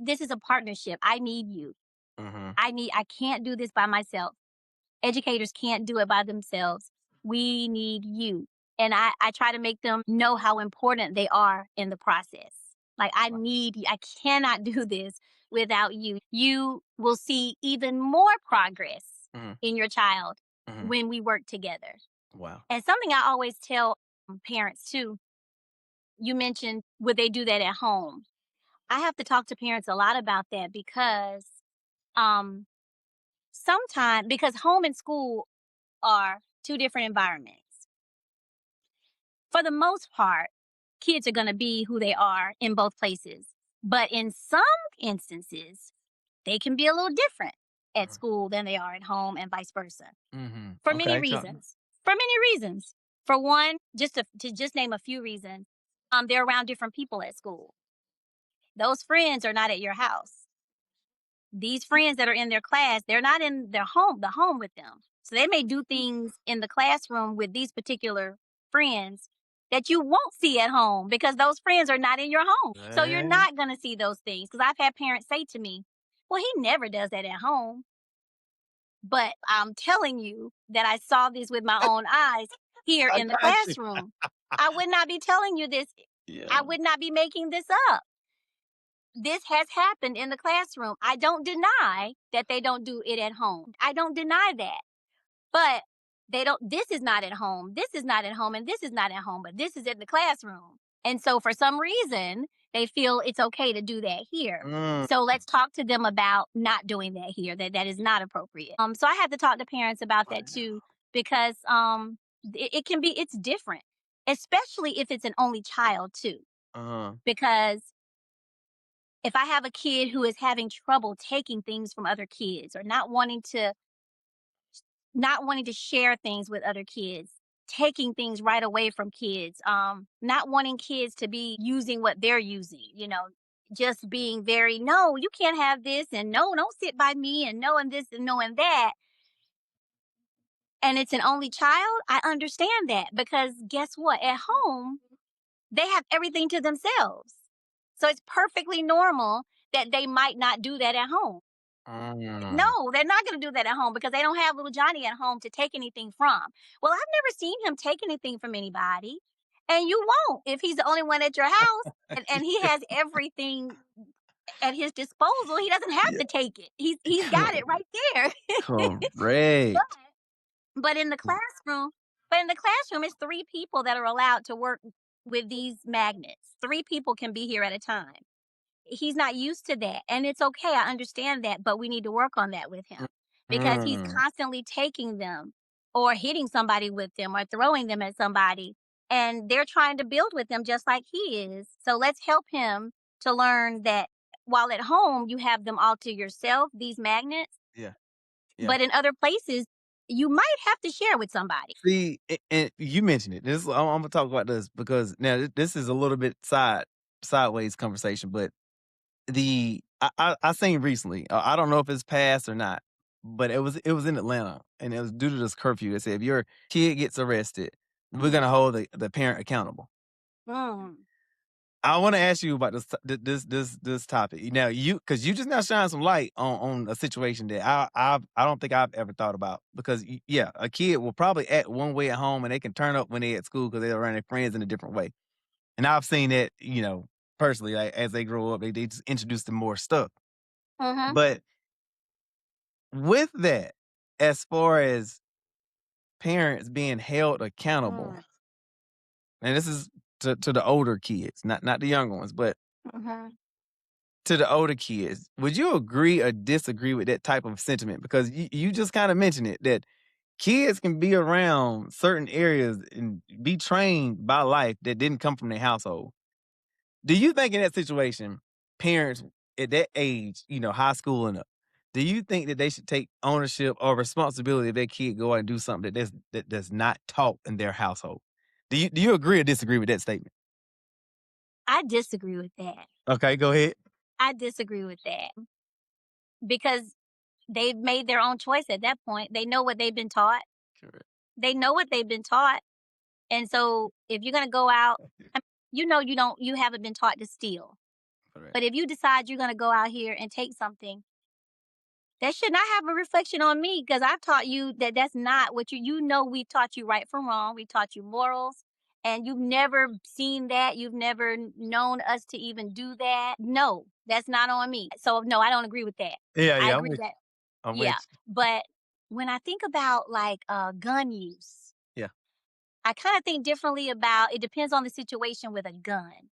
This is a partnership. I need you. Hmm. I can't do this by myself. Educators can't do it by themselves. We need you. And I try to make them know how important they are in the process. Like, I need you. I cannot do this without you. You will see even more progress Hmm. in your child Hmm. when we work together. Wow. And something I always tell parents too, you mentioned, would they do that at home? I have to talk to parents a lot about that because um sometimes, because home and school are two different environments. For the most part, kids are going to be who they are in both places. But in some instances, they can be a little different at school than they are at home and vice versa. Mhm. For many Okay, talk reasons. For many reasons. For one, to just name a few reasons, they're around different people at school. Those friends are not at your house. These friends that are in their class, they're not in the home with them. So they may do things in the classroom with these particular friends that you won't see at home because those friends are not in your home. So you're Right. not going to see those things. Because I've had parents say to me, well, he never does that at home. But I'm telling you that I saw this with my own eyes here I in the got you. classroom. I would not be telling you this. I Yeah. would not be making this up. This has happened in the classroom. I don't deny that they don't do it at home. I don't deny that. But this is not at home. This is not at home. And this is not at home. But this is in the classroom. And so for some reason, they feel it's okay to do that here. Mm. So let's talk to them about not doing that here, that is not appropriate. So I have to talk to parents about that too, because it can be, it's different, especially if it's an only child too. Uh-huh. Because if I have a kid who is having trouble taking things from other kids or not wanting to share things with other kids, taking things right away from kids, not wanting kids to be using what they're using, just being very, no, you can't have this, and no, don't sit by me, and no, and this, and no, and that. And it's an only child. I understand that because guess what? At home, they have everything to themselves. So it's perfectly normal that they might not do that at home. Mm. No, they're not gonna do that at home because they don't have little Johnny at home to take anything from. Well, I've never seen him take anything from anybody, and you won't if he's the only one at your house and he has everything at his disposal. He doesn't have Yeah. to take it. He's got it right there. but Correct. but in the classroom, it's three people that are allowed to work with these magnets. Three people can be here at a time. He's not used to that, and it's okay, I understand that, but we need to work on that with him because he's Mm. constantly taking them or hitting somebody with them or throwing them at somebody, and they're trying to build with them just like he is. So let's help him to learn that while at home you have them all to yourself, these magnets, Yeah. Yeah. but in other places you might have to share with somebody. See, and you mentioned it. I'm gonna talk about this because now this is a little bit sideways conversation, but I seen recently. I don't know if it's passed or not, but it was in Atlanta, and it was due to this curfew. They said if your kid gets arrested, we're gonna hold the parent accountable. Mm. I want to ask you about this topic. Now, because you just now shine some light on a situation that I don't think I've ever thought about. Because yeah, a kid will probably act one way at home, and they can turn up when they at school because they're around their friends in a different way. And I've seen that, personally, like, as they grow up, they just introduce them more stuff. Mhm. But with that, as far as parents being held accountable, Mm. and this is to the older kids, not the younger ones, but Mhm. to the older kids, would you agree or disagree with that type of sentiment? Because you just kind of mentioned it that kids can be around certain areas and be trained by life that didn't come from their household. Do you think in that situation, parents at that age, high school and up, do you think that they should take ownership or responsibility if their kid go out and do something that's not taught in their household? Do you agree or disagree with that statement? I disagree with that. Okay, go ahead. I disagree with that because they've made their own choice at that point. They know what they've been taught. Correct. They know what they've been taught. And so if you're going to go out, you haven't been taught to steal. Correct. But if you decide you're going to go out here and take something, that should not have a reflection on me because I've taught you that that's not what we've taught you right from wrong. We taught you morals and you've never seen that. You've never known us to even do that. No, that's not on me. So no, I don't agree with that. Yeah, I yeah, agree that, I'm with yeah. you. But when I think about like gun use, Yeah, I kind of think differently about it depends on the situation with a gun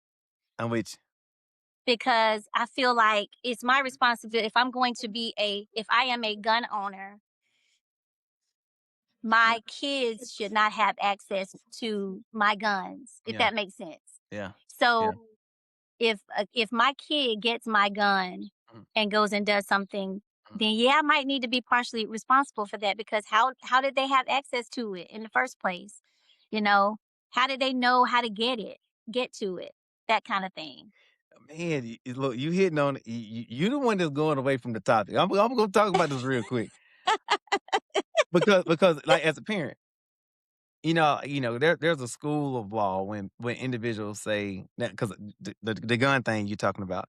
I'm with you. because I feel like it's my responsibility if I am a gun owner, my kids should not have access to my guns, if Yeah, that makes sense. yeah, yeah. So if my kid gets my gun Mhm, and goes and does something, mhm. then yeah, I might need to be partially responsible for that because how did they have access to it in the first place? You know, how did they know how to get to it, that kind of thing. Man, look, you hitting on it. You the one that's going away from the topic. I'm gonna talk about this real quick because like as a parent, there's a school of law when individuals say that because the gun thing you're talking about.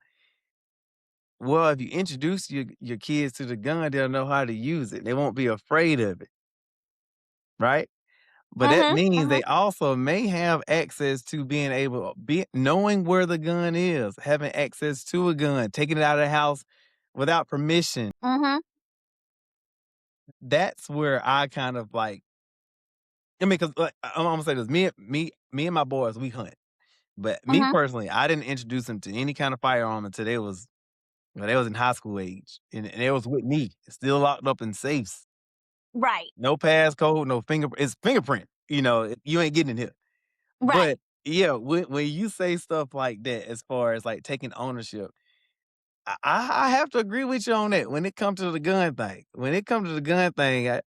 Well, if you introduce your kids to the gun, they'll know how to use it. They won't be afraid of it, right? But that Mhm. means Mhm. they also may have access to being able be knowing where the gun is, having access to a gun, taking it out of the house without permission. Mhm. That's where I kind of like. I mean, because like, I'm gonna say this: me and my boys, we hunt. But me Mhm. personally, I didn't introduce them to any kind of firearm until they was in high school age, and they was with me, still locked up in safes, Right. no passcode, no it's fingerprint. You ain't getting in here. Right. But yeah, when you say stuff like that, as far as like taking ownership, I have to agree with you on that. When it comes to the gun thing,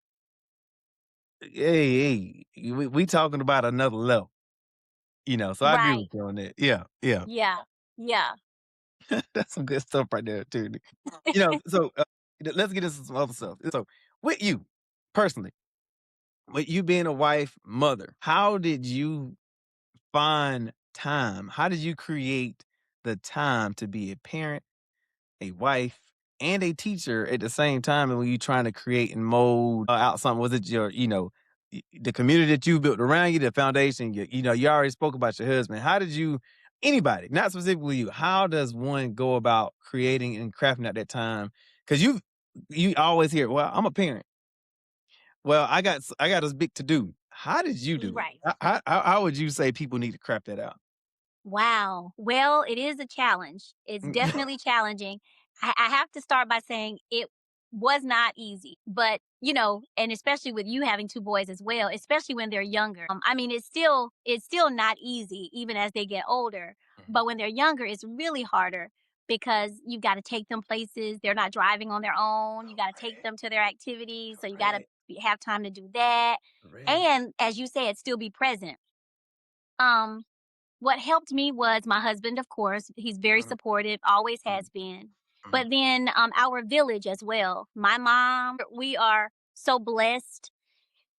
hey, we talking about another level. So I agree with Right. you on that. Yeah, yeah, Yeah. Yeah. that's some good stuff right there too. So let's get into some other stuff. So with you personally, with you being a wife, mother, how did you find time? How did you create the time to be a parent, a wife, and a teacher at the same time? And when you trying to create and mold out something, was it the community that you built around you, the foundation? You already spoke about your husband. How did you? Anybody, not specifically you. How does one go about creating and crafting out that time? Because you always hear, "Well, I'm a parent. Well, I got this big to do." How did you do it? Right. How would you say people need to craft that out? Wow. Well, it is a challenge. It's definitely challenging. I have to start by saying it was not easy, but and especially with you having two boys as well, especially when they're younger. I mean, it's still not easy even as they get older. Mhm. But when they're younger, it's really harder because you got to take them places. They're not driving on their own. You got to take them to their activities. So you got to Correct. have time to do that. Really? And as you said, still be present. Um, what helped me was my husband, of course. He's very Mhm, supportive, always mhm, has been. mhm. But then our village as well. My mom, we are so blessed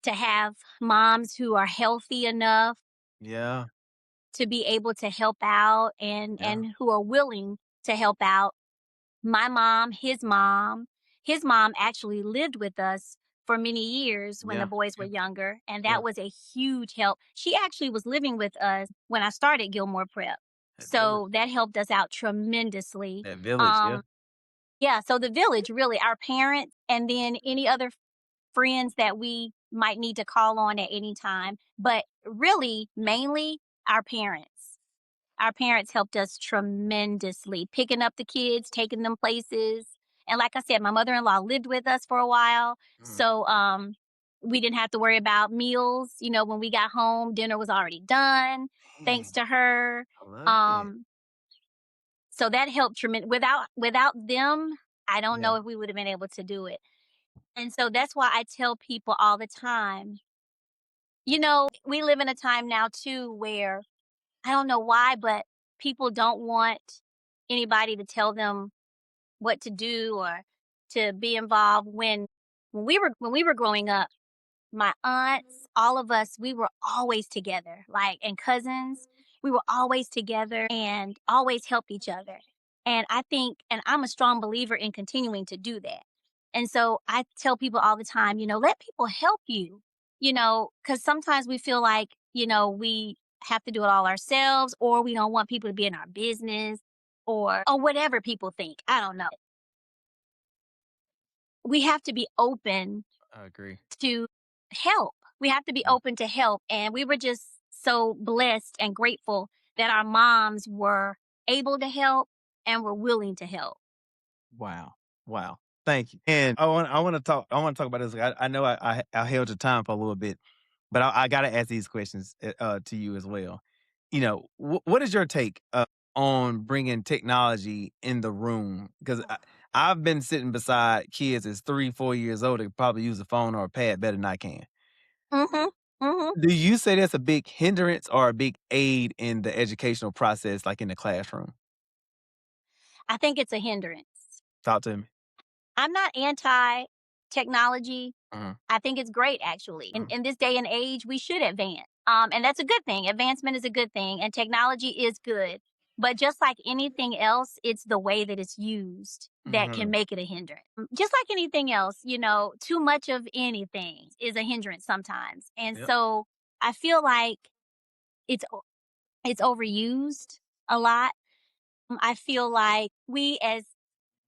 to have moms who are healthy enough Yeah, to be able to help out yeah, and who are willing to help out. My mom, his mom actually lived with us for many years when the yeah, boys were yeah, younger, and yeah. that was a huge help. She actually was living with us when I started Gilmore Prep. That village, So that helped us out tremendously. that village, yeah. Um, yeah, so the village, really, our parents, and then any other friends that we might need to call on at any time. But really, mainly our parents. Our parents helped us tremendously, picking up the kids, taking them places. And like I said, my mother-in-law lived with us for a while. Mm, So we didn't have to worry about meals. When we got home, dinner was already done, thanks dang, to her. I love it. Um, so that helped tremendous. Without them, I don't Yeah, know if we would have been able to do it. And so that's why I tell people all the time, we live in a time now too where I don't know why, but people don't want anybody to tell them what to do or to be involved. When we were growing up, my aunts, all of us, we were always together, like, and cousins, we were always together and always helped each other. And I think, and I'm a strong believer in continuing to do that. And so I tell people all the time, let people help you, because sometimes we feel like, we have to do it all ourselves, or we don't want people to be in our business, or whatever people think. I don't know. We have to be open I agree. to help. We have to be Yeah. open to help. And we were just so blessed and grateful that our moms were able to help and were willing to help. Wow. Wow. Thank you. And I want to talk about this. I know I held your time for a little bit, but I got to ask these questions to you as well. What is your take on bringing technology in the room? Because I've been sitting beside kids that's 3, 4 years old that could probably use a phone or a pad better than I can. Mhm. Mhm. Do you say that's a big hindrance or a big aid in the educational process, like in the classroom? I think it's a hindrance. Talk to me. I'm not anti technology. Mhm, I think it's great actually. In mhm, in this day and age, we should advance. And that's a good thing. Advancement is a good thing and technology is good. But just like anything else, it's the way that it's used that can mhm. make it a hindrance. Just like anything else, too much of anything is a hindrance sometimes. And Yep. so I feel like it's overused a lot. I feel like we as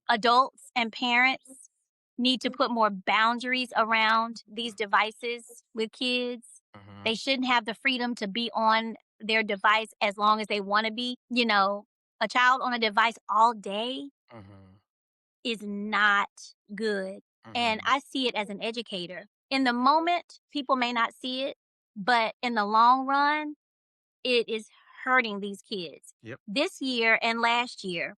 adults and parents need to put more boundaries around these devices with kids. Mhm, They shouldn't have the freedom to be on their device as long as they want to be. A child on a device all day mhm, is not good. And mhm. I see it as an educator. In the moment, people may not see it, but in the long run, it is hurting these kids. Yep. This year and last year,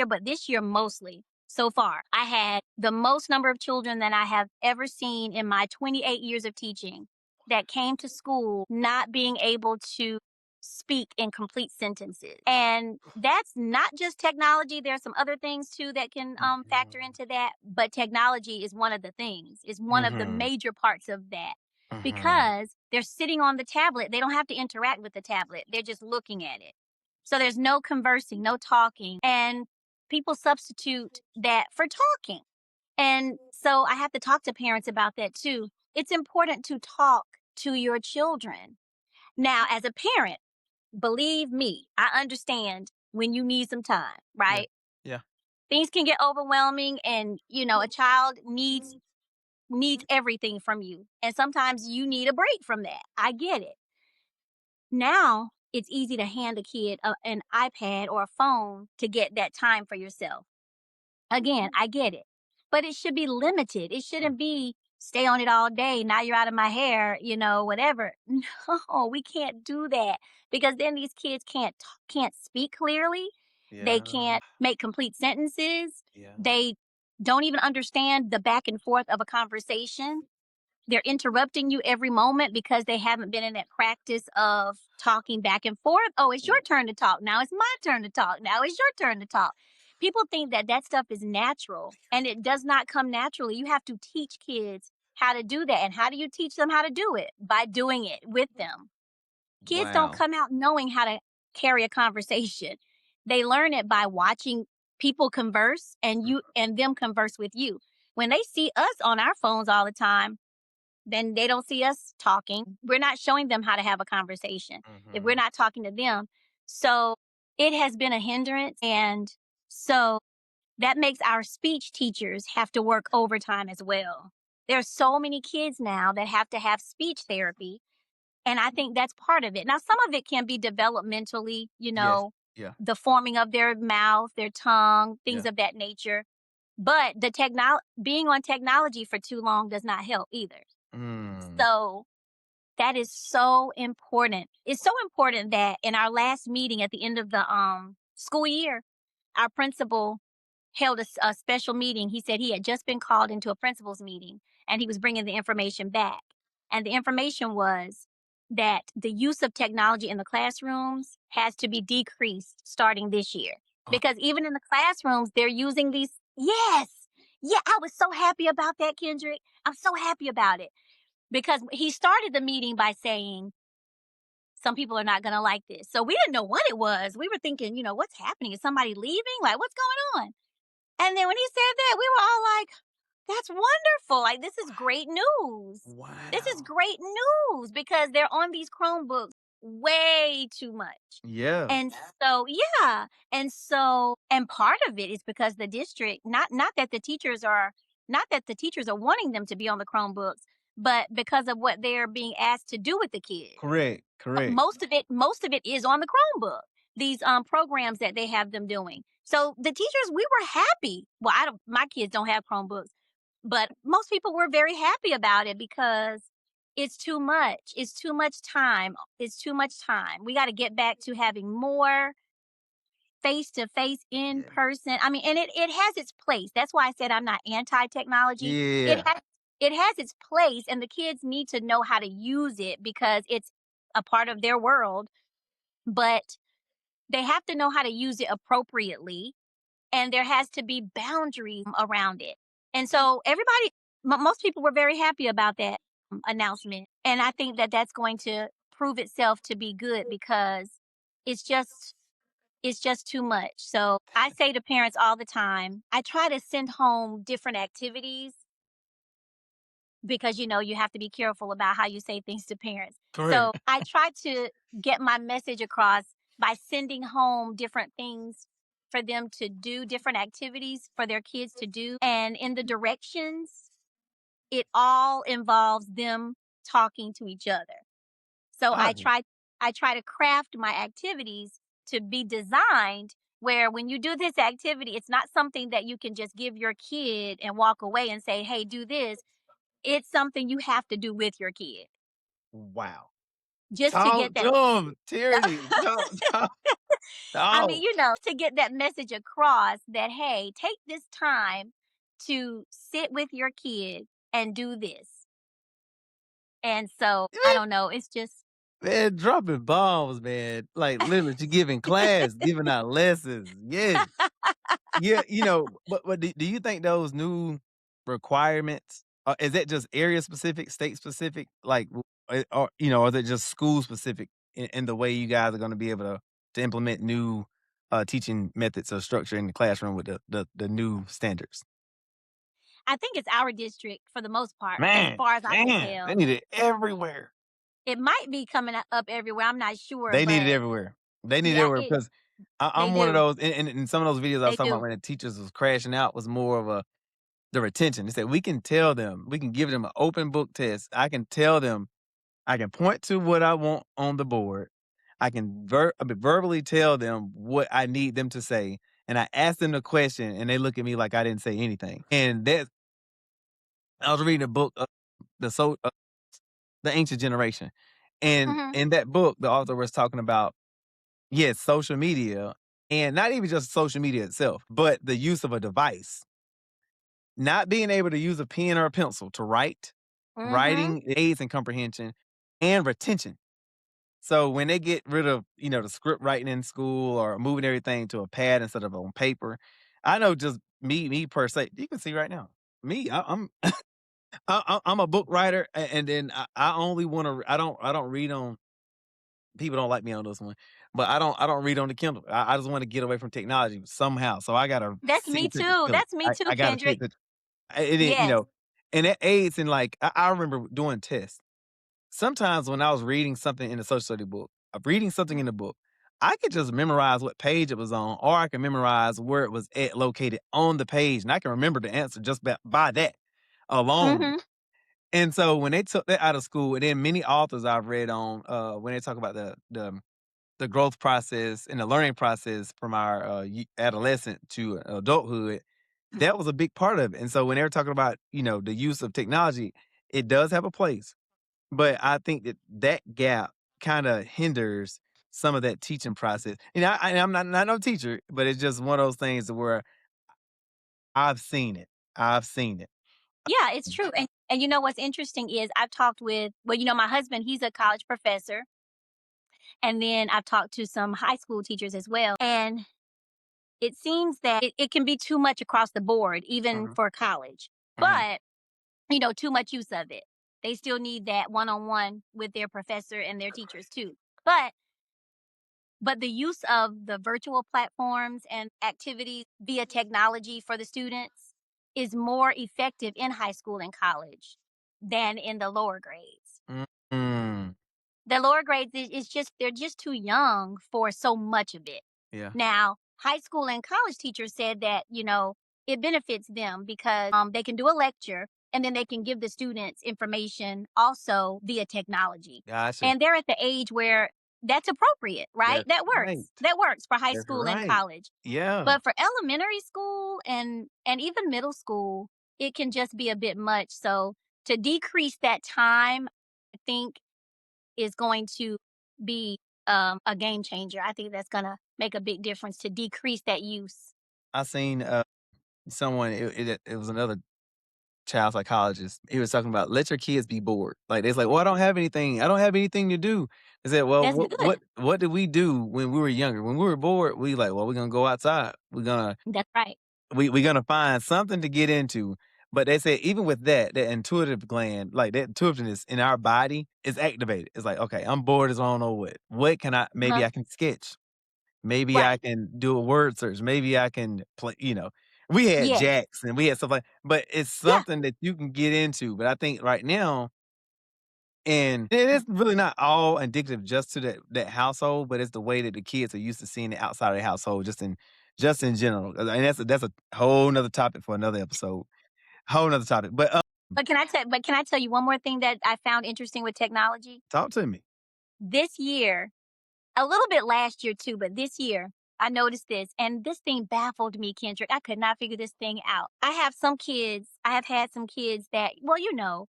but this year mostly so far, I had the most number of children that I have ever seen in my 28 years of teaching that came to school not being able to speak in complete sentences. And that's not just technology. There's some other things too that can factor Mhm, into that. But technology is one of the things, is one of the mhm, major parts of that mhm. because they're sitting on the tablet. They don't have to interact with the tablet. They're just looking at it. So there's no conversing, no talking. And people substitute that for talking. And so I have to talk to parents about that too. It's important to talk to your children. Now, as a parent, believe me, I understand when you need some time, Yeah. right? Yeah. Things can get overwhelming and, a child needs everything from you. And sometimes you need a break from that. I get it. Now it's easy to hand a kid an iPad or a phone to get that time for yourself. Again, I get it. But it should be limited. It Mm. shouldn't be stay on it all day. Now you're out of my hair, whatever. No, we can't do that because then these kids can't speak clearly. They Yeah. can't make complete sentences. Yeah. They don't even understand the back and forth of a conversation. they're interrupting you every moment because they haven't been in that practice of talking back and forth. Oh, it's your turn to talk. Now it's my turn to talk. Now it's your turn to talk. People think that that stuff is natural, and it does not come naturally. You have to teach kids how to do that. And how do you teach them how to do it? By doing it with them. Kids don't Wow. come out knowing how to carry a conversation. They learn it by watching people converse and you and them converse with you. When they see us on our phones all the time, then they don't see us talking. We're not showing them how to have a conversation if we're Mhm. not talking to them. So it has been a hindrance. And so that makes our speech teachers have to work overtime as well. There's so many kids now that have to have speech therapy. And I think that's part of it. Now, some of it can be developmentally, Yes. Yeah. the forming of their mouth, their tongue, things Yeah. of that nature. But the being on technology for too long does not help either. Mm. So that is so important. It's so important that in our last meeting at the end of the school year, our principal held a special meeting. He said he had just been called into a principal's meeting and he was bringing the information back. And the information was that the use of technology in the classrooms has to be decreased starting this year. Oh, Because even in the classrooms, they're using these. Yes. Yeah, I was so happy about that, Kendrick. I'm so happy about it because he started the meeting by saying, some people are not going to like this. So we didn't know what it was. We were thinking, what's happening? Is somebody leaving? Like, what's going on? And then when he said that, we were all like, that's wonderful. Like, this is great news. This is wow. great news because they're on these Chromebooks way too much. Yeah. And so, yeah. And part of it is because the district, not that the teachers are, not that the teachers are wanting them to be on the Chromebooks, but because of what they're being asked to do with the kids. Correct. Correct. Most of it is on the Chromebook. These programs that they have them doing. So the teachers, we were happy. Well, I don't. My kids don't have Chromebooks, but most people were very happy about it because it's too much. It's too much time. It's too much time. We got to get back to having more face to face in Yeah. person. I mean, and it has its place. That's why I said I'm not anti technology. Yeah. It has its place, and the kids need to know how to use it because it's a part of their world. But they have to know how to use it appropriately, and there has to be boundaries around it. And so most people were very happy about that announcement, and I think that that's going to prove itself to be good because it's just it's just too much. So I say to parents all the time, I try to send home different activities because you have to be careful about how you say things to parents. So Correct. I try to get my message across by sending home different things for them to do, different activities for their kids to do. And in the directions, it all involves them talking to each other. So I I try to craft my activities to be designed where when you do this activity, it's not something that you can just give your kid and walk away and say, "Hey, do this." It's something you have to do with your kid wow. just to get Talk that. to him, Tierney. I mean, Talk. to get that message across that, hey, take this time to sit with your kid and do this. And so I don't know. It's just, Man, dropping bombs, man. Like literally, she giving class, giving out lessons. Yes. Yeah, but do you think those new requirements is that just area specific, state specific, like, or is it just school specific in the way you guys are going to be able to implement new teaching methods or structure in the classroom with the new standards? I think it's our district for the most part, as Man, far as I can man, they tell. need it everywhere. It might be coming up everywhere. I'm not sure, They need it but everywhere. They need it yeah, everywhere because they I'm one of do. those. In some of those videos I They was talking about do. when the teachers was crashing out was more of a the retention. They said we can tell them, we can give them an open book test. I can tell them, I can point to what I want on the board. I can verbally tell them what I need them to say, and I ask them the question, and they look at me like I didn't say anything. And that I was reading a book, the so the Ancient Generation, and Hmm. in that book, the author was talking about yes, social media, and not even just social media itself, but the use of a device, not being able to use a pen or a pencil to write Mhm. writing aids in comprehension and retention. So when they get rid of, the script writing in school or moving everything to a pad instead of on paper, I know just me per se. You can see right now, me, I'm I'm a book writer, and then I only want to. I don't read on. People don't like me on this one, but I don't read on the Kindle. I just want to get away from technology somehow. So I gotta That's see me it to the too. Kindle. That's me too, I gotta see Kendrick. it to. It ain't, Yes. and it aids in like I remember doing tests. Sometimes when I was reading something in a social study book, reading something in the book, I could just memorize what page it was on, or I can memorize where it was at located on the page, and I can remember the answer just by that alone. Mhm. And so when they took that out of school, and then many authors I've read on when they talk about the growth process and the learning process from our adolescent to adulthood, that was a big part of it. And so when they were talking about the use of technology, it does have a place, but I think that gap kind of hinders some of that teaching process. I'm not no teacher, but it's just one of those things where I've seen it. I've seen it. Yeah, it's true. And you know what's interesting is I've talked with, well, my husband, he's a college professor, and then I've talked to some high school teachers as well. And it seems that it can be too much across the board, even Mhm, for college. mhm. But, too much use of it. They still need that one-on-one with their professor and their teachers too. But the use of the virtual platforms and activities via technology for the students is more effective in high school and college than in the lower grades. Mm, The lower grades is just they're just too young for so much of it. yeah, Now, high school and college teachers said that, it benefits them because they can do a lecture and then they can give the students information also via technology. gotcha. And they're at the age where that's appropriate, right? That's That right. works. That works for high That's school and right. college. Yeah. But for elementary school and even middle school, it can just be a bit much. So to decrease that time, I think is going to be a game changer. I think that's going to make a big difference to decrease that use. I seen someone. It was another child psychologist. He was talking about let your kids be bored. Like it's like, well, I don't have anything. I don't have anything to do. I said, well, That's what good. what what did we do when we were younger? When we were bored, we like, well, we're gonna go outside. That's right. We're gonna find something to get into. But they said even with that, that intuitive gland, like that intuitiveness in our body is activated. It's like, okay, I'm bored as I don't know what. What can I maybe Uh-huh. I can sketch. Maybe I Right. can do a word search. Maybe I can play. We had Yes. jacks and we had stuff like, but it's Yeah. something that you can get into. But I think right now, and it is really not all indicative just to that household, but it's the way that the kids are used to seeing it outside of the household, just in general. And that's a whole nother topic for another episode. Whole nother topic. But But can I tell you one more thing that I found interesting with technology? talk to me. This year, a little bit last year too, but this year I noticed this and this thing baffled me, Kendrick. I could not figure this thing out. I have had some kids that, well,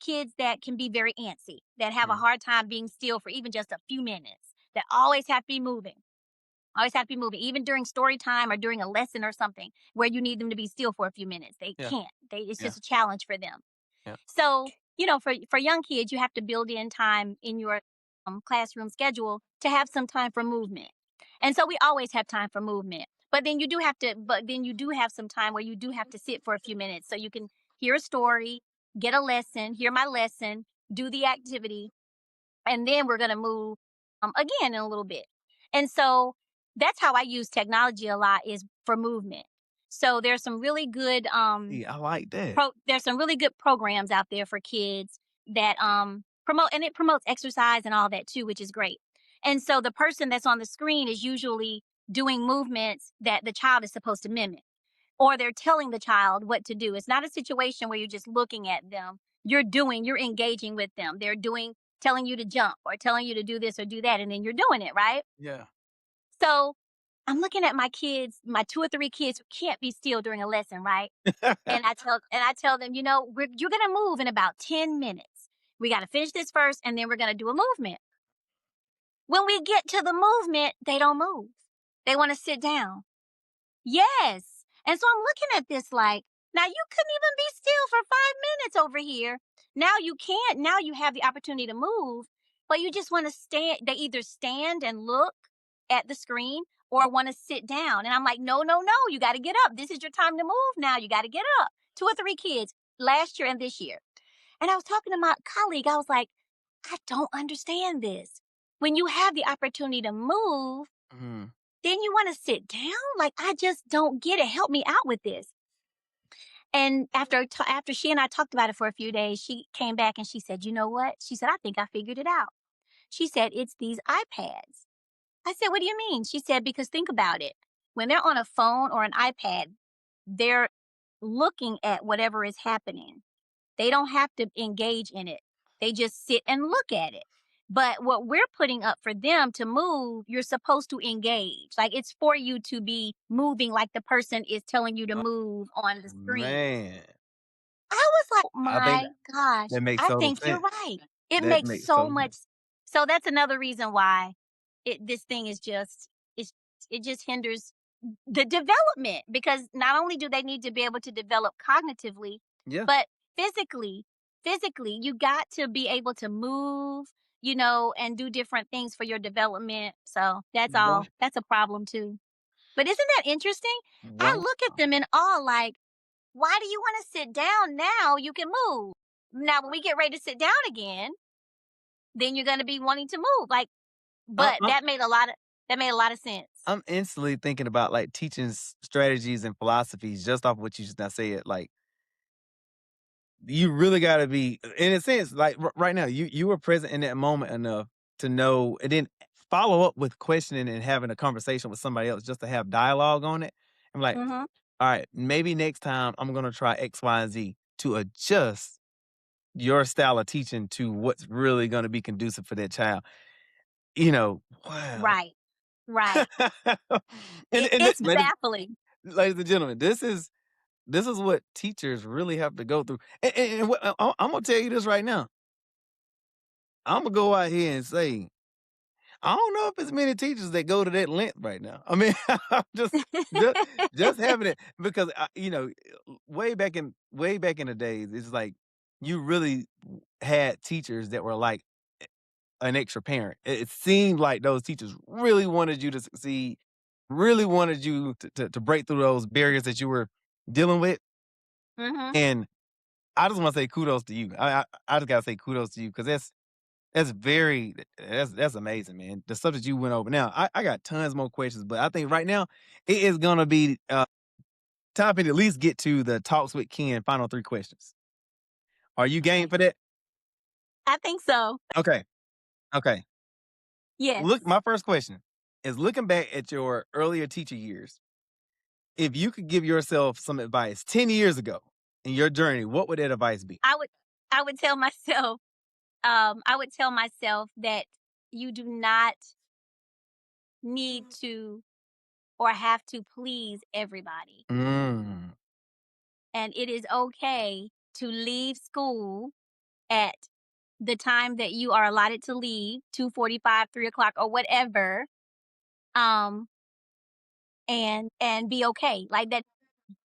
kids that can be very antsy, that have a Mhm. hard time being still for even just a few minutes, that always have to be moving. Always have to be moving, even during story time or during a lesson or something where you need them to be still for a few minutes. They Yeah, can't. It's yeah, just a challenge for them. yeah. So, for young kids, you have to build in time in your classroom schedule to have some time for movement. And so we always have time for movement. But then you do have some time where you do have to sit for a few minutes so you can hear a story, get a lesson, hear my lesson, do the activity, and then we're going to move again in a little bit. And so that's how I use technology a lot is for movement. So there's some really good See, I like that. there's some really good programs out there for kids that it promotes exercise and all that too, which is great. And so the person that's on the screen is usually doing movements that the child is supposed to mimic, or they're telling the child what to do. It's not a situation where you're just looking at them. You're engaging with them. Telling you to jump or telling you to do this or do that, and then you're doing it, right? Yeah. So I'm looking at my kids, my two or three kids who can't be still during a lesson, right? And I tell them, you're gonna move in about 10 minutes. We gotta finish this first, and then we're gonna do a movement. When we get to the movement, they don't move. They want to sit down. Yes. And so I'm looking at this like, now you couldn't even be still for 5 minutes over here. Now you can't. Now you have the opportunity to move, but you just want to stand. They either stand and look at the screen or want to sit down. And I'm like, no, no, no, you got to get up. This is your time to move now. You got to get up. 2 or 3 kids last year and this year. And I was talking to my colleague. I was like, I don't understand this. When you have the opportunity to move, Mhm. then you want to sit down? Like, I just don't get it. Help me out with this. And after she and I talked about it for a few days, she came back and she said, "You know what?" She said, "I think I figured it out." She said, "It's these iPads." I said, "What do you mean?" She said, "Because think about it. When they're on a phone or an iPad, they're looking at whatever is happening. They don't have to engage in it. They just sit and look at it. But what we're putting up for them to move, you're supposed to engage. Like it's for you to be moving like the person is telling you to Oh, move on the screen." man. I was like, "Oh I think my gosh, that makes I total think you're sense. right." It That makes makes so total much. sense. So that's another reason why this thing is just it's it just hinders the development, because not only do they need to be able to develop cognitively, Yeah. but physically. Physically, you got to be able to move, and do different things for your development. So that's Wow. all. That's a problem too. But isn't that interesting? I Wow. look at them in awe, like, why do you want to sit down now? You can move. Now, when we get ready to sit down again, then you're going to be wanting to move. Like, I'm, but I'm that made a lot of sense. I'm instantly thinking about like teaching strategies and philosophies just off what you just now said. Like you really got to be, in a sense, like right now, you were present in that moment enough to know, and then follow up with questioning and having a conversation with somebody else just to have dialogue on it. I'm like, Hmm. all right, maybe next time I'm gonna try X, Y, and Z to adjust your style of teaching to what's really gonna be conducive for that child. Wow. Right. Right. and It, and it's ladies, baffling. ladies and gentlemen, this is what teachers really have to go through. And what, I'm gonna tell you this right now. I'm gonna go out here and say I don't know if it's many teachers that go to that length right now. I mean, I'm just just having it because way back in the days, it's like you really had teachers that were like an extra parent. It seemed like those teachers really wanted you to succeed, really wanted you to break through those barriers that you were dealing with. Hmm. And I just want to say kudos to you. I just gotta say kudos to you because that's amazing, man. The stuff that you went over. Now, I got tons more questions, but I think right now it is gonna be time for me to at least get to the talks with Ken final 3 questions. Are you game Okay. for that? I think so. Okay. Okay. Yes. Look, my first question is looking back at your earlier teacher years, if you could give yourself some advice 10 years ago in your journey, what would that advice be? I would I would tell myself that you do not need to or have to please everybody. Mm. And it is okay to leave school at the time that you are allotted to leave, 2:45, 3 o'clock, or whatever, um, and be okay. Like that,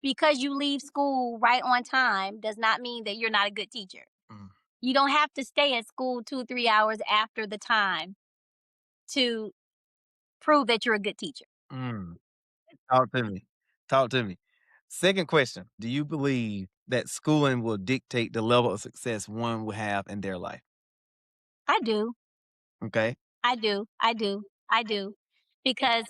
because you leave school right on time does not mean that you're not a good teacher. Mm. You don't have to stay at school 2, 3 hours after the time to prove that you're a good teacher. Mm. Talk to me. Talk to me. Second question. Do you believe that schooling will dictate the level of success one will have in their life? I do. Okay. I do. I do. I do. Because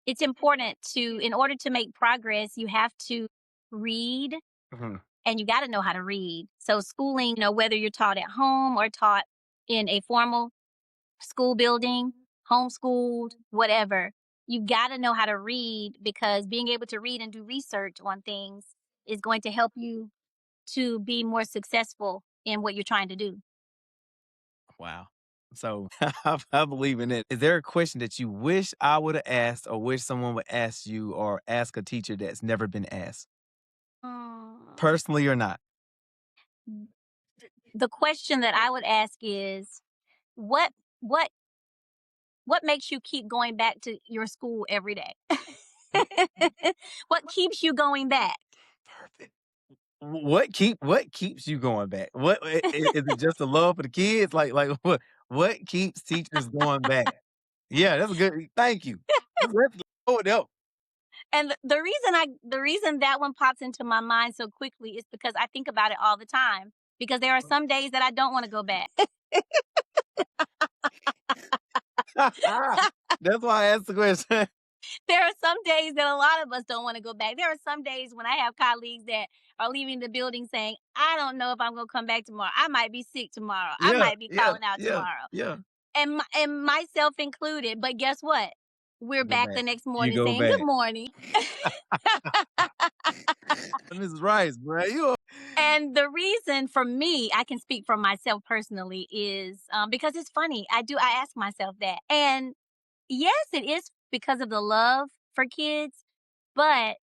it's important to in order to make progress, you have to read, Mhm. and you got to know how to read. So schooling, whether you're taught at home or taught in a formal school building, homeschooled, whatever, you got to know how to read, because being able to read and do research on things is going to help you to be more successful in what you're trying to do. Wow. So I believe in it. Is there a question that you wish I would have asked or wish someone would ask you or ask a teacher that's never been asked? Mm, Personally or not? the question that I would ask is, what what what makes you keep going back to your school every day? Mm, What keeps you going back? perfect. what keeps you going back? What is it just the love for the kids? Like what keeps teachers going back? Yeah, that's a good thank you. That's oh, no. And the reason that one pops into my mind so quickly is because I think about it all the time. Because there are some days that I don't want to go back. That's why I asked the question. There are some days that a lot of us don't want to go back. There are some days when I have colleagues that are leaving the building saying, I don't know if I'm going to come back tomorrow. I might be sick tomorrow. I Yeah, might be yeah, calling out yeah, tomorrow. yeah. And myself included. But guess what? We're Go back back. the next You morning go saying, Good back. morning. Mrs. Rice, bro, you And the reason for me, I can speak for myself personally, is because it's funny. I ask myself that. And yes, it is because of the love for kids. But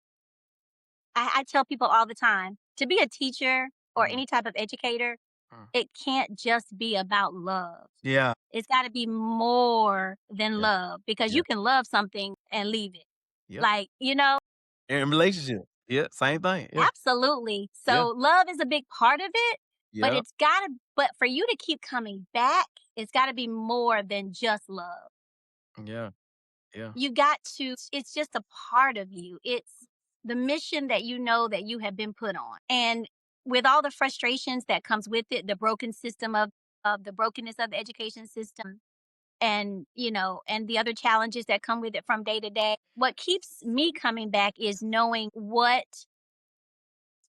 I tell people all the time to be a teacher or Mhm. any type of educator, Mm. it can't just be about love. Yeah, It's got to be more than yeah, love because yeah, you can love something and leave it. yep. Like, In relationship. Yeah, same thing. Yeah, absolutely. yeah, So love is a big part of it, but yeah, but for you to keep coming back, it's got to be more than just love. yeah, yeah. You got to, it's just a part of you. It's the mission that you know that you have been put on. And with all the frustrations that comes with it, the broken system of the brokenness of the education system, and and the other challenges that come with it from day to day, what keeps me coming back is knowing what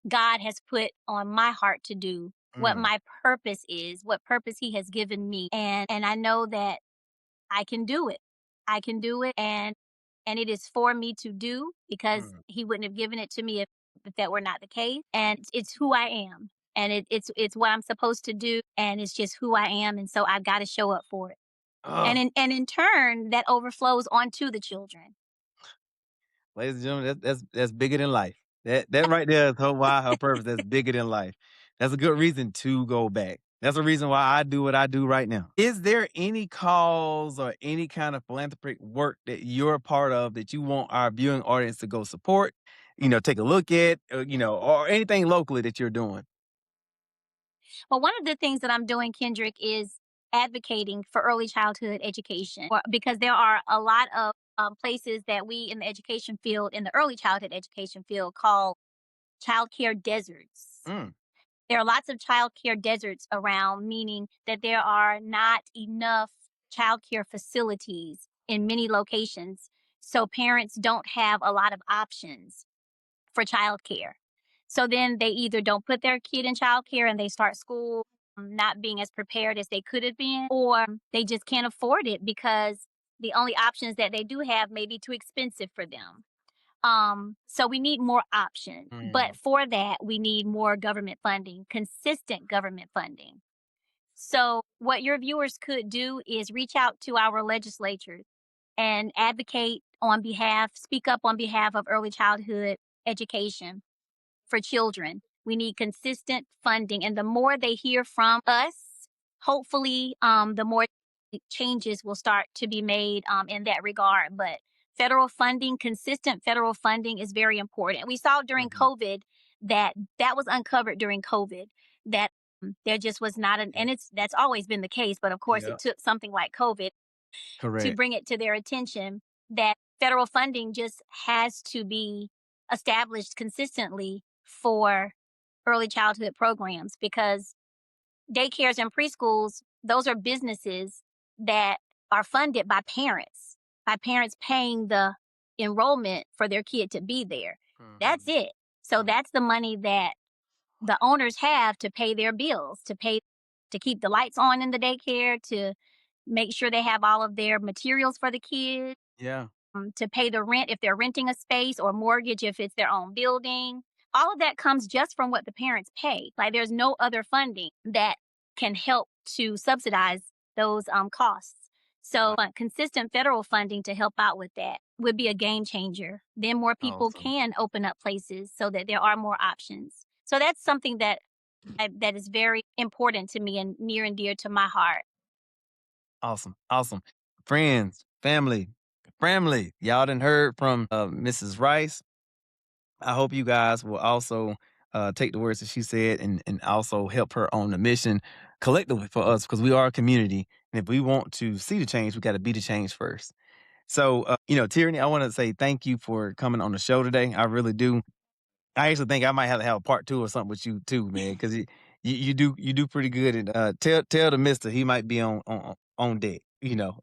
God has put on my heart to do, what Mm, my purpose is, what purpose he has given me. And I know that I can do it. I can do it, and it is for me to do because mm. he wouldn't have given it to me if that were not the case. And it's who I am. And it's what I'm supposed to do, and it's just who I am, and so I've got to show up for it. Oh, And in turn that overflows onto the children. ladies and gentlemen, that's bigger than life. That right there is her why, her purpose. That's bigger than life. That's a good reason to go back. That's a reason why I do what I do right now. Is there any cause or any kind of philanthropic work that you're a part of that you want our viewing audience to go support? Take a look at, or anything locally that you're doing. But one of the things that I'm doing, Kendrick, is advocating for early childhood education because there are a lot of places that we in the education field, in the early childhood education field, call childcare deserts. Mm, There are lots of childcare deserts around, meaning that there are not enough childcare facilities in many locations. So parents don't have a lot of options for childcare. So then they either don't put their kid in childcare and they start school not being as prepared as they could have been, or they just can't afford it because the only options that they do have may be too expensive for them. So we need more options. mm, But for that, we need more government funding, consistent government funding. So what your viewers could do is reach out to our legislatures and advocate on behalf, speak up on behalf of early childhood education for children. We need consistent funding. And the more they hear from us, hopefully, the more changes will start to be made in that regard. But federal funding, consistent federal funding is very important. We saw during mhm. COVID that was uncovered during COVID that there just was not an, Yeah, and that's always been the case. But of course, yeah, it took something like COVID to correct. bring it to their attention that federal funding just has to be established consistently for early childhood programs because daycares and preschools, those are businesses that are funded by parents paying the enrollment for their kid to be there. That's Mhm, it. So mm, that's the money that the owners have to pay their bills, to keep the lights on in the daycare, to make sure they have all of their materials for the kids, yeah, to pay the rent if they're renting a space or mortgage if it's their own building. All of that comes just from what the parents pay. Like there's no other funding that can help to subsidize those costs. So wow, consistent federal funding to help out with that would be a game changer. Then more people awesome, can open up places so that there are more options. So that's something that is very important to me and near and dear to my heart. awesome, awesome. Friends, family, y'all done heard from Mrs. Rice. I hope you guys will also take the words that she said and also help her on the mission collectively for us because we are a community. And if we want to see the change, we got to be the change first. So, Tierney, I want to say thank you for coming on the show today. I really do. I actually think I might have to have a part two or something with you too, man, because you do pretty good. And tell the Mister he might be on deck. You know.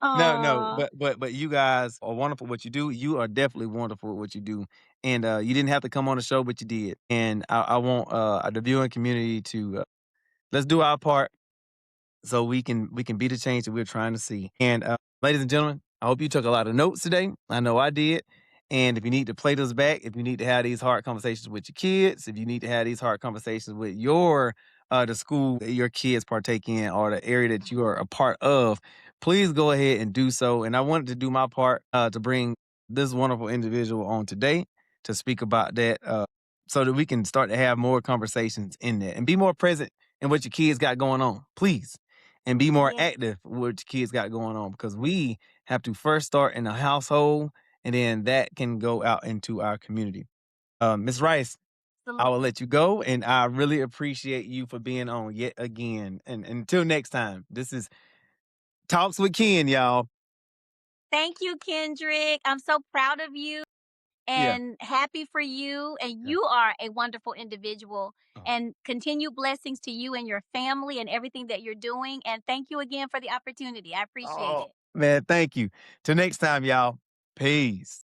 No, Aw. but you guys are wonderful what you do. You are definitely wonderful at what you do, and you didn't have to come on the show, but you did. And I want the viewing community to let's do our part so we can be the change that we're trying to see. And ladies and gentlemen, I hope you took a lot of notes today. I know I did. And if you need to play this back, if you need to have these hard conversations with your kids, if you need to have these hard conversations with your the school that your kids partake in or the area that you are a part of, please go ahead and do so. And I wanted to do my part to bring this wonderful individual on today to speak about that so that we can start to have more conversations in there and be more present in what your kids got going on, please. And be more Yeah, active with what your kids got going on because we have to first start in the household and then that can go out into our community. Ms. Rice, I will absolutely. let you go, and I really appreciate you for being on yet again. And until next time, this is Talks with Ken, y'all. Thank you, Kendrick. I'm so proud of you Yeah. and happy for you. And Yeah. you are a wonderful individual. Oh. And continued blessings to you and your family and everything that you're doing. And thank you again for the opportunity. I appreciate Oh, it. man, thank you. Till next time, y'all. Peace.